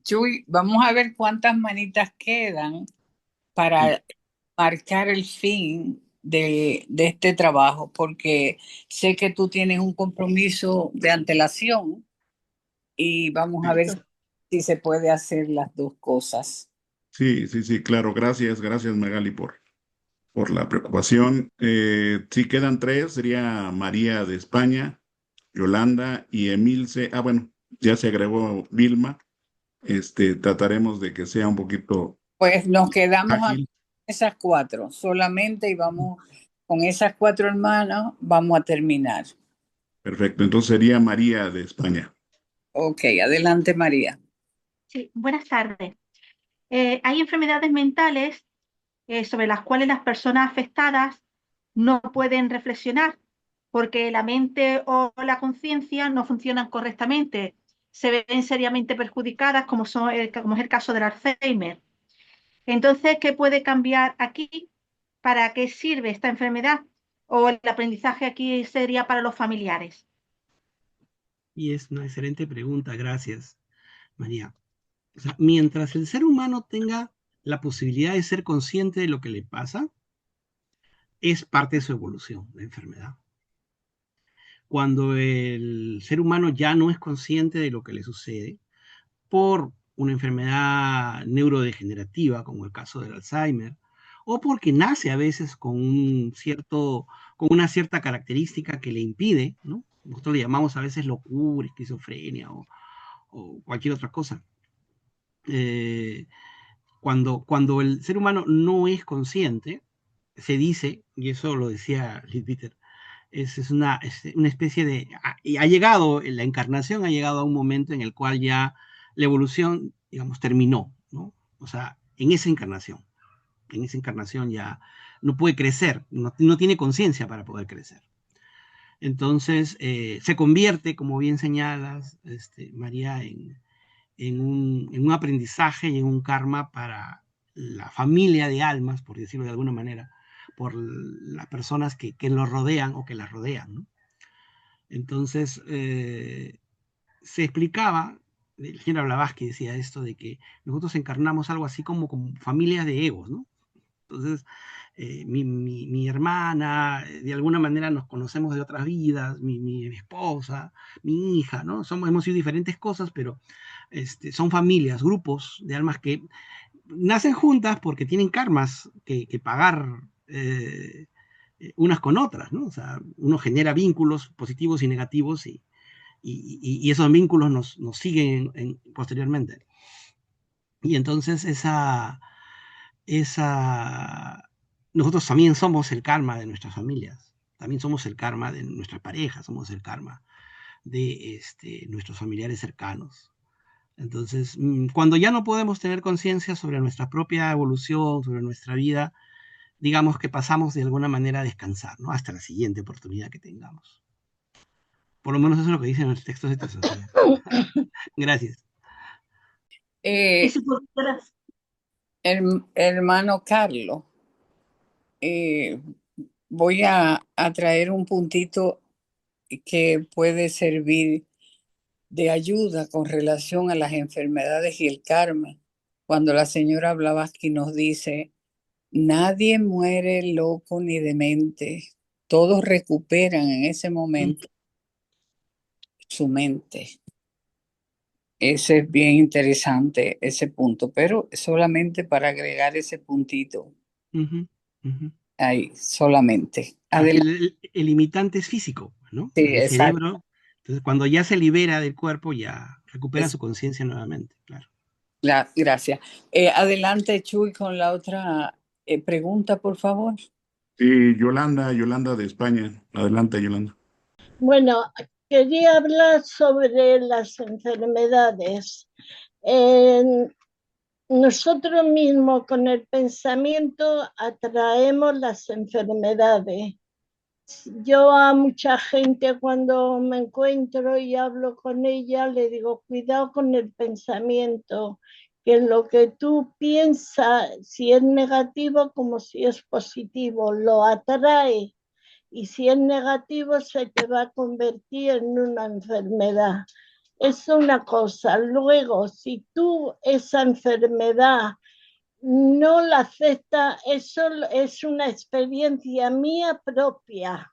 Chuy, vamos a ver cuántas manitas quedan para marcar el fin de este trabajo, porque sé que tú tienes un compromiso de antelación y vamos a ver si se puede hacer las dos cosas. Sí, sí, sí, claro. Gracias, gracias Magali por la preocupación. Sí, quedan tres. Sería María de España, Yolanda y Emilce. Ah, bueno, ya se agregó Vilma. Trataremos de que sea un poquito Pues nos quedamos a ágil. esas cuatro solamente y vamos con esas cuatro hermanas, vamos a terminar. Perfecto. Entonces sería María de España. Ok, adelante María. Sí, buenas tardes. Hay enfermedades mentales sobre las cuales las personas afectadas no pueden reflexionar porque la mente o la conciencia no funcionan correctamente. Se ven seriamente perjudicadas, como es el caso del Alzheimer. Entonces, ¿qué puede cambiar aquí? ¿Para qué sirve esta enfermedad? ¿O el aprendizaje aquí sería para los familiares? Y es una excelente pregunta, gracias, María. O sea, mientras el ser humano tenga la posibilidad de ser consciente de lo que le pasa, es parte de su evolución, la enfermedad. Cuando el ser humano ya no es consciente de lo que le sucede por una enfermedad neurodegenerativa, como el caso del Alzheimer, o porque nace a veces con una cierta característica que le impide, ¿no? Nosotros le llamamos a veces locura, esquizofrenia o cualquier otra cosa. Cuando el ser humano no es consciente, se dice, y eso lo decía Leadbeater, es una especie de... Ha llegado, la encarnación ha llegado a un momento en el cual ya la evolución, digamos, terminó, ¿no? O sea, en esa encarnación ya no puede crecer, no tiene conciencia para poder crecer. Entonces, se convierte, como bien señalas, María, en un aprendizaje y en un karma para la familia de almas, por decirlo de alguna manera, por las personas que lo rodean o que la rodean, ¿no? Entonces, se explicaba, el señor Blavatsky decía esto, de que nosotros encarnamos algo así como familias de egos, ¿no? Entonces, mi hermana, de alguna manera nos conocemos de otras vidas, mi esposa, mi hija, ¿no? Hemos sido diferentes cosas, pero son familias, grupos de almas que nacen juntas porque tienen karmas que pagar unas con otras, ¿no? O sea, uno genera vínculos positivos y negativos y esos vínculos nos siguen posteriormente. Y entonces nosotros también somos el karma de nuestras familias, también somos el karma de nuestras parejas, somos el karma de nuestros familiares cercanos. Entonces, cuando ya no podemos tener conciencia sobre nuestra propia evolución, sobre nuestra vida, digamos que pasamos de alguna manera a descansar, ¿no? Hasta la siguiente oportunidad que tengamos. Por lo menos eso es lo que dicen los textos de teosofía. Gracias. Hermano Carlos, voy a traer un puntito que puede servir de ayuda con relación a las enfermedades y el karma. Cuando la señora Blavatsky nos dice, nadie muere loco ni demente, todos recuperan en ese momento su mente. Ese es bien interesante, ese punto, pero solamente para agregar ese puntito. Ahí, solamente. El limitante es físico, ¿no? Sí, El exacto. cerebro. Entonces, cuando ya se libera del cuerpo, ya recupera su conciencia nuevamente, claro. Gracias. Adelante, Chuy, con la otra pregunta, por favor. Sí, Yolanda de España. Adelante, Yolanda. Bueno, quería hablar sobre las enfermedades. Nosotros mismos con el pensamiento atraemos las enfermedades. Yo a mucha gente cuando me encuentro y hablo con ella le digo, cuidado con el pensamiento, que lo que tú piensas, si es negativo como si es positivo, lo atrae, y si es negativo se te va a convertir en una enfermedad. Es una cosa. Luego, si tú esa enfermedad no la aceptas, eso es una experiencia mía propia.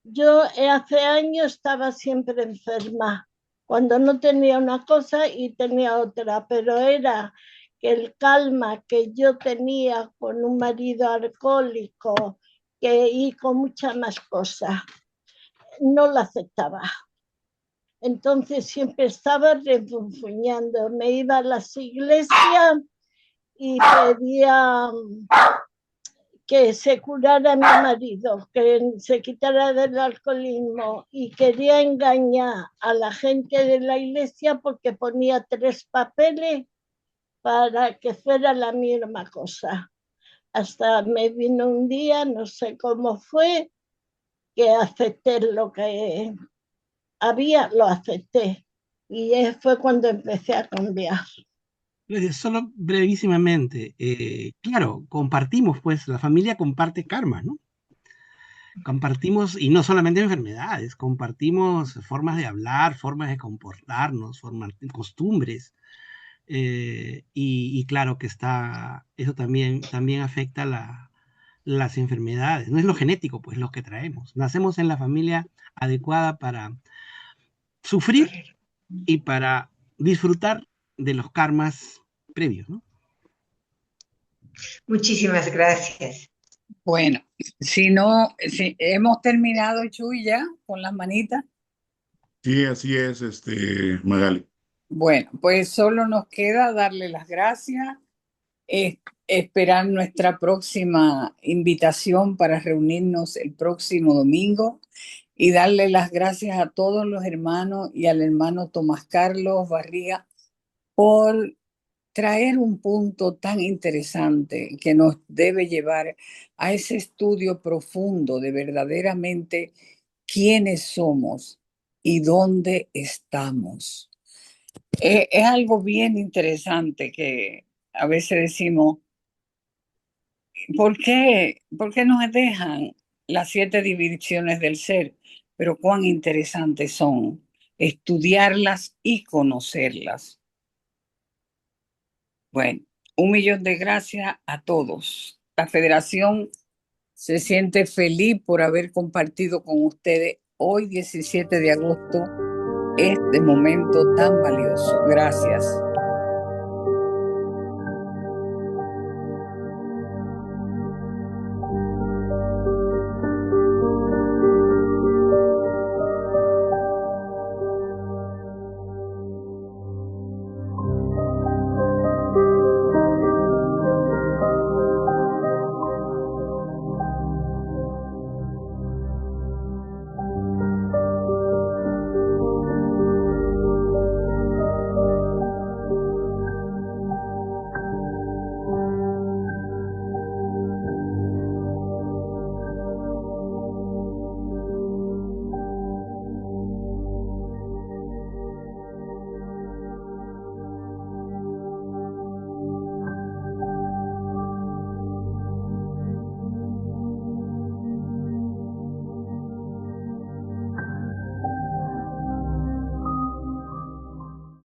Yo hace años estaba siempre enferma, cuando no tenía una cosa y tenía otra, pero era que el calma que yo tenía con un marido alcohólico y con muchas más cosas, no la aceptaba. Entonces siempre estaba refunfuñando, me iba a las iglesias y pedía que se curara a mi marido, que se quitara del alcoholismo, y quería engañar a la gente de la iglesia porque ponía 3 papeles para que fuera la misma cosa. Hasta me vino un día, no sé cómo fue, que acepté lo que había, lo acepté. Y fue cuando empecé a cambiar. Solo brevísimamente, claro, compartimos, pues la familia comparte karma, ¿no? Compartimos, y no solamente enfermedades, compartimos formas de hablar, formas de comportarnos, formas, costumbres, y claro que eso también afecta las enfermedades. No es lo genético, pues lo que traemos. Nacemos en la familia adecuada para sufrir y para disfrutar de los karmas previos, ¿no? Muchísimas gracias. Bueno, si no, si hemos terminado, Chuy, ya con las manitas. Sí, así es, Magali. Bueno, pues solo nos queda darle las gracias, esperar nuestra próxima invitación para reunirnos el próximo domingo y darle las gracias a todos los hermanos y al hermano Tomás Carlos Barriga por traer un punto tan interesante que nos debe llevar a ese estudio profundo de verdaderamente quiénes somos y dónde estamos. Es algo bien interesante que a veces decimos, ¿por qué nos dejan las 7 divisiones del ser? Pero cuán interesantes son estudiarlas y conocerlas. Bueno, 1.000.000 de gracias a todos. La Federación se siente feliz por haber compartido con ustedes hoy, 17 de agosto, este momento tan valioso. Gracias.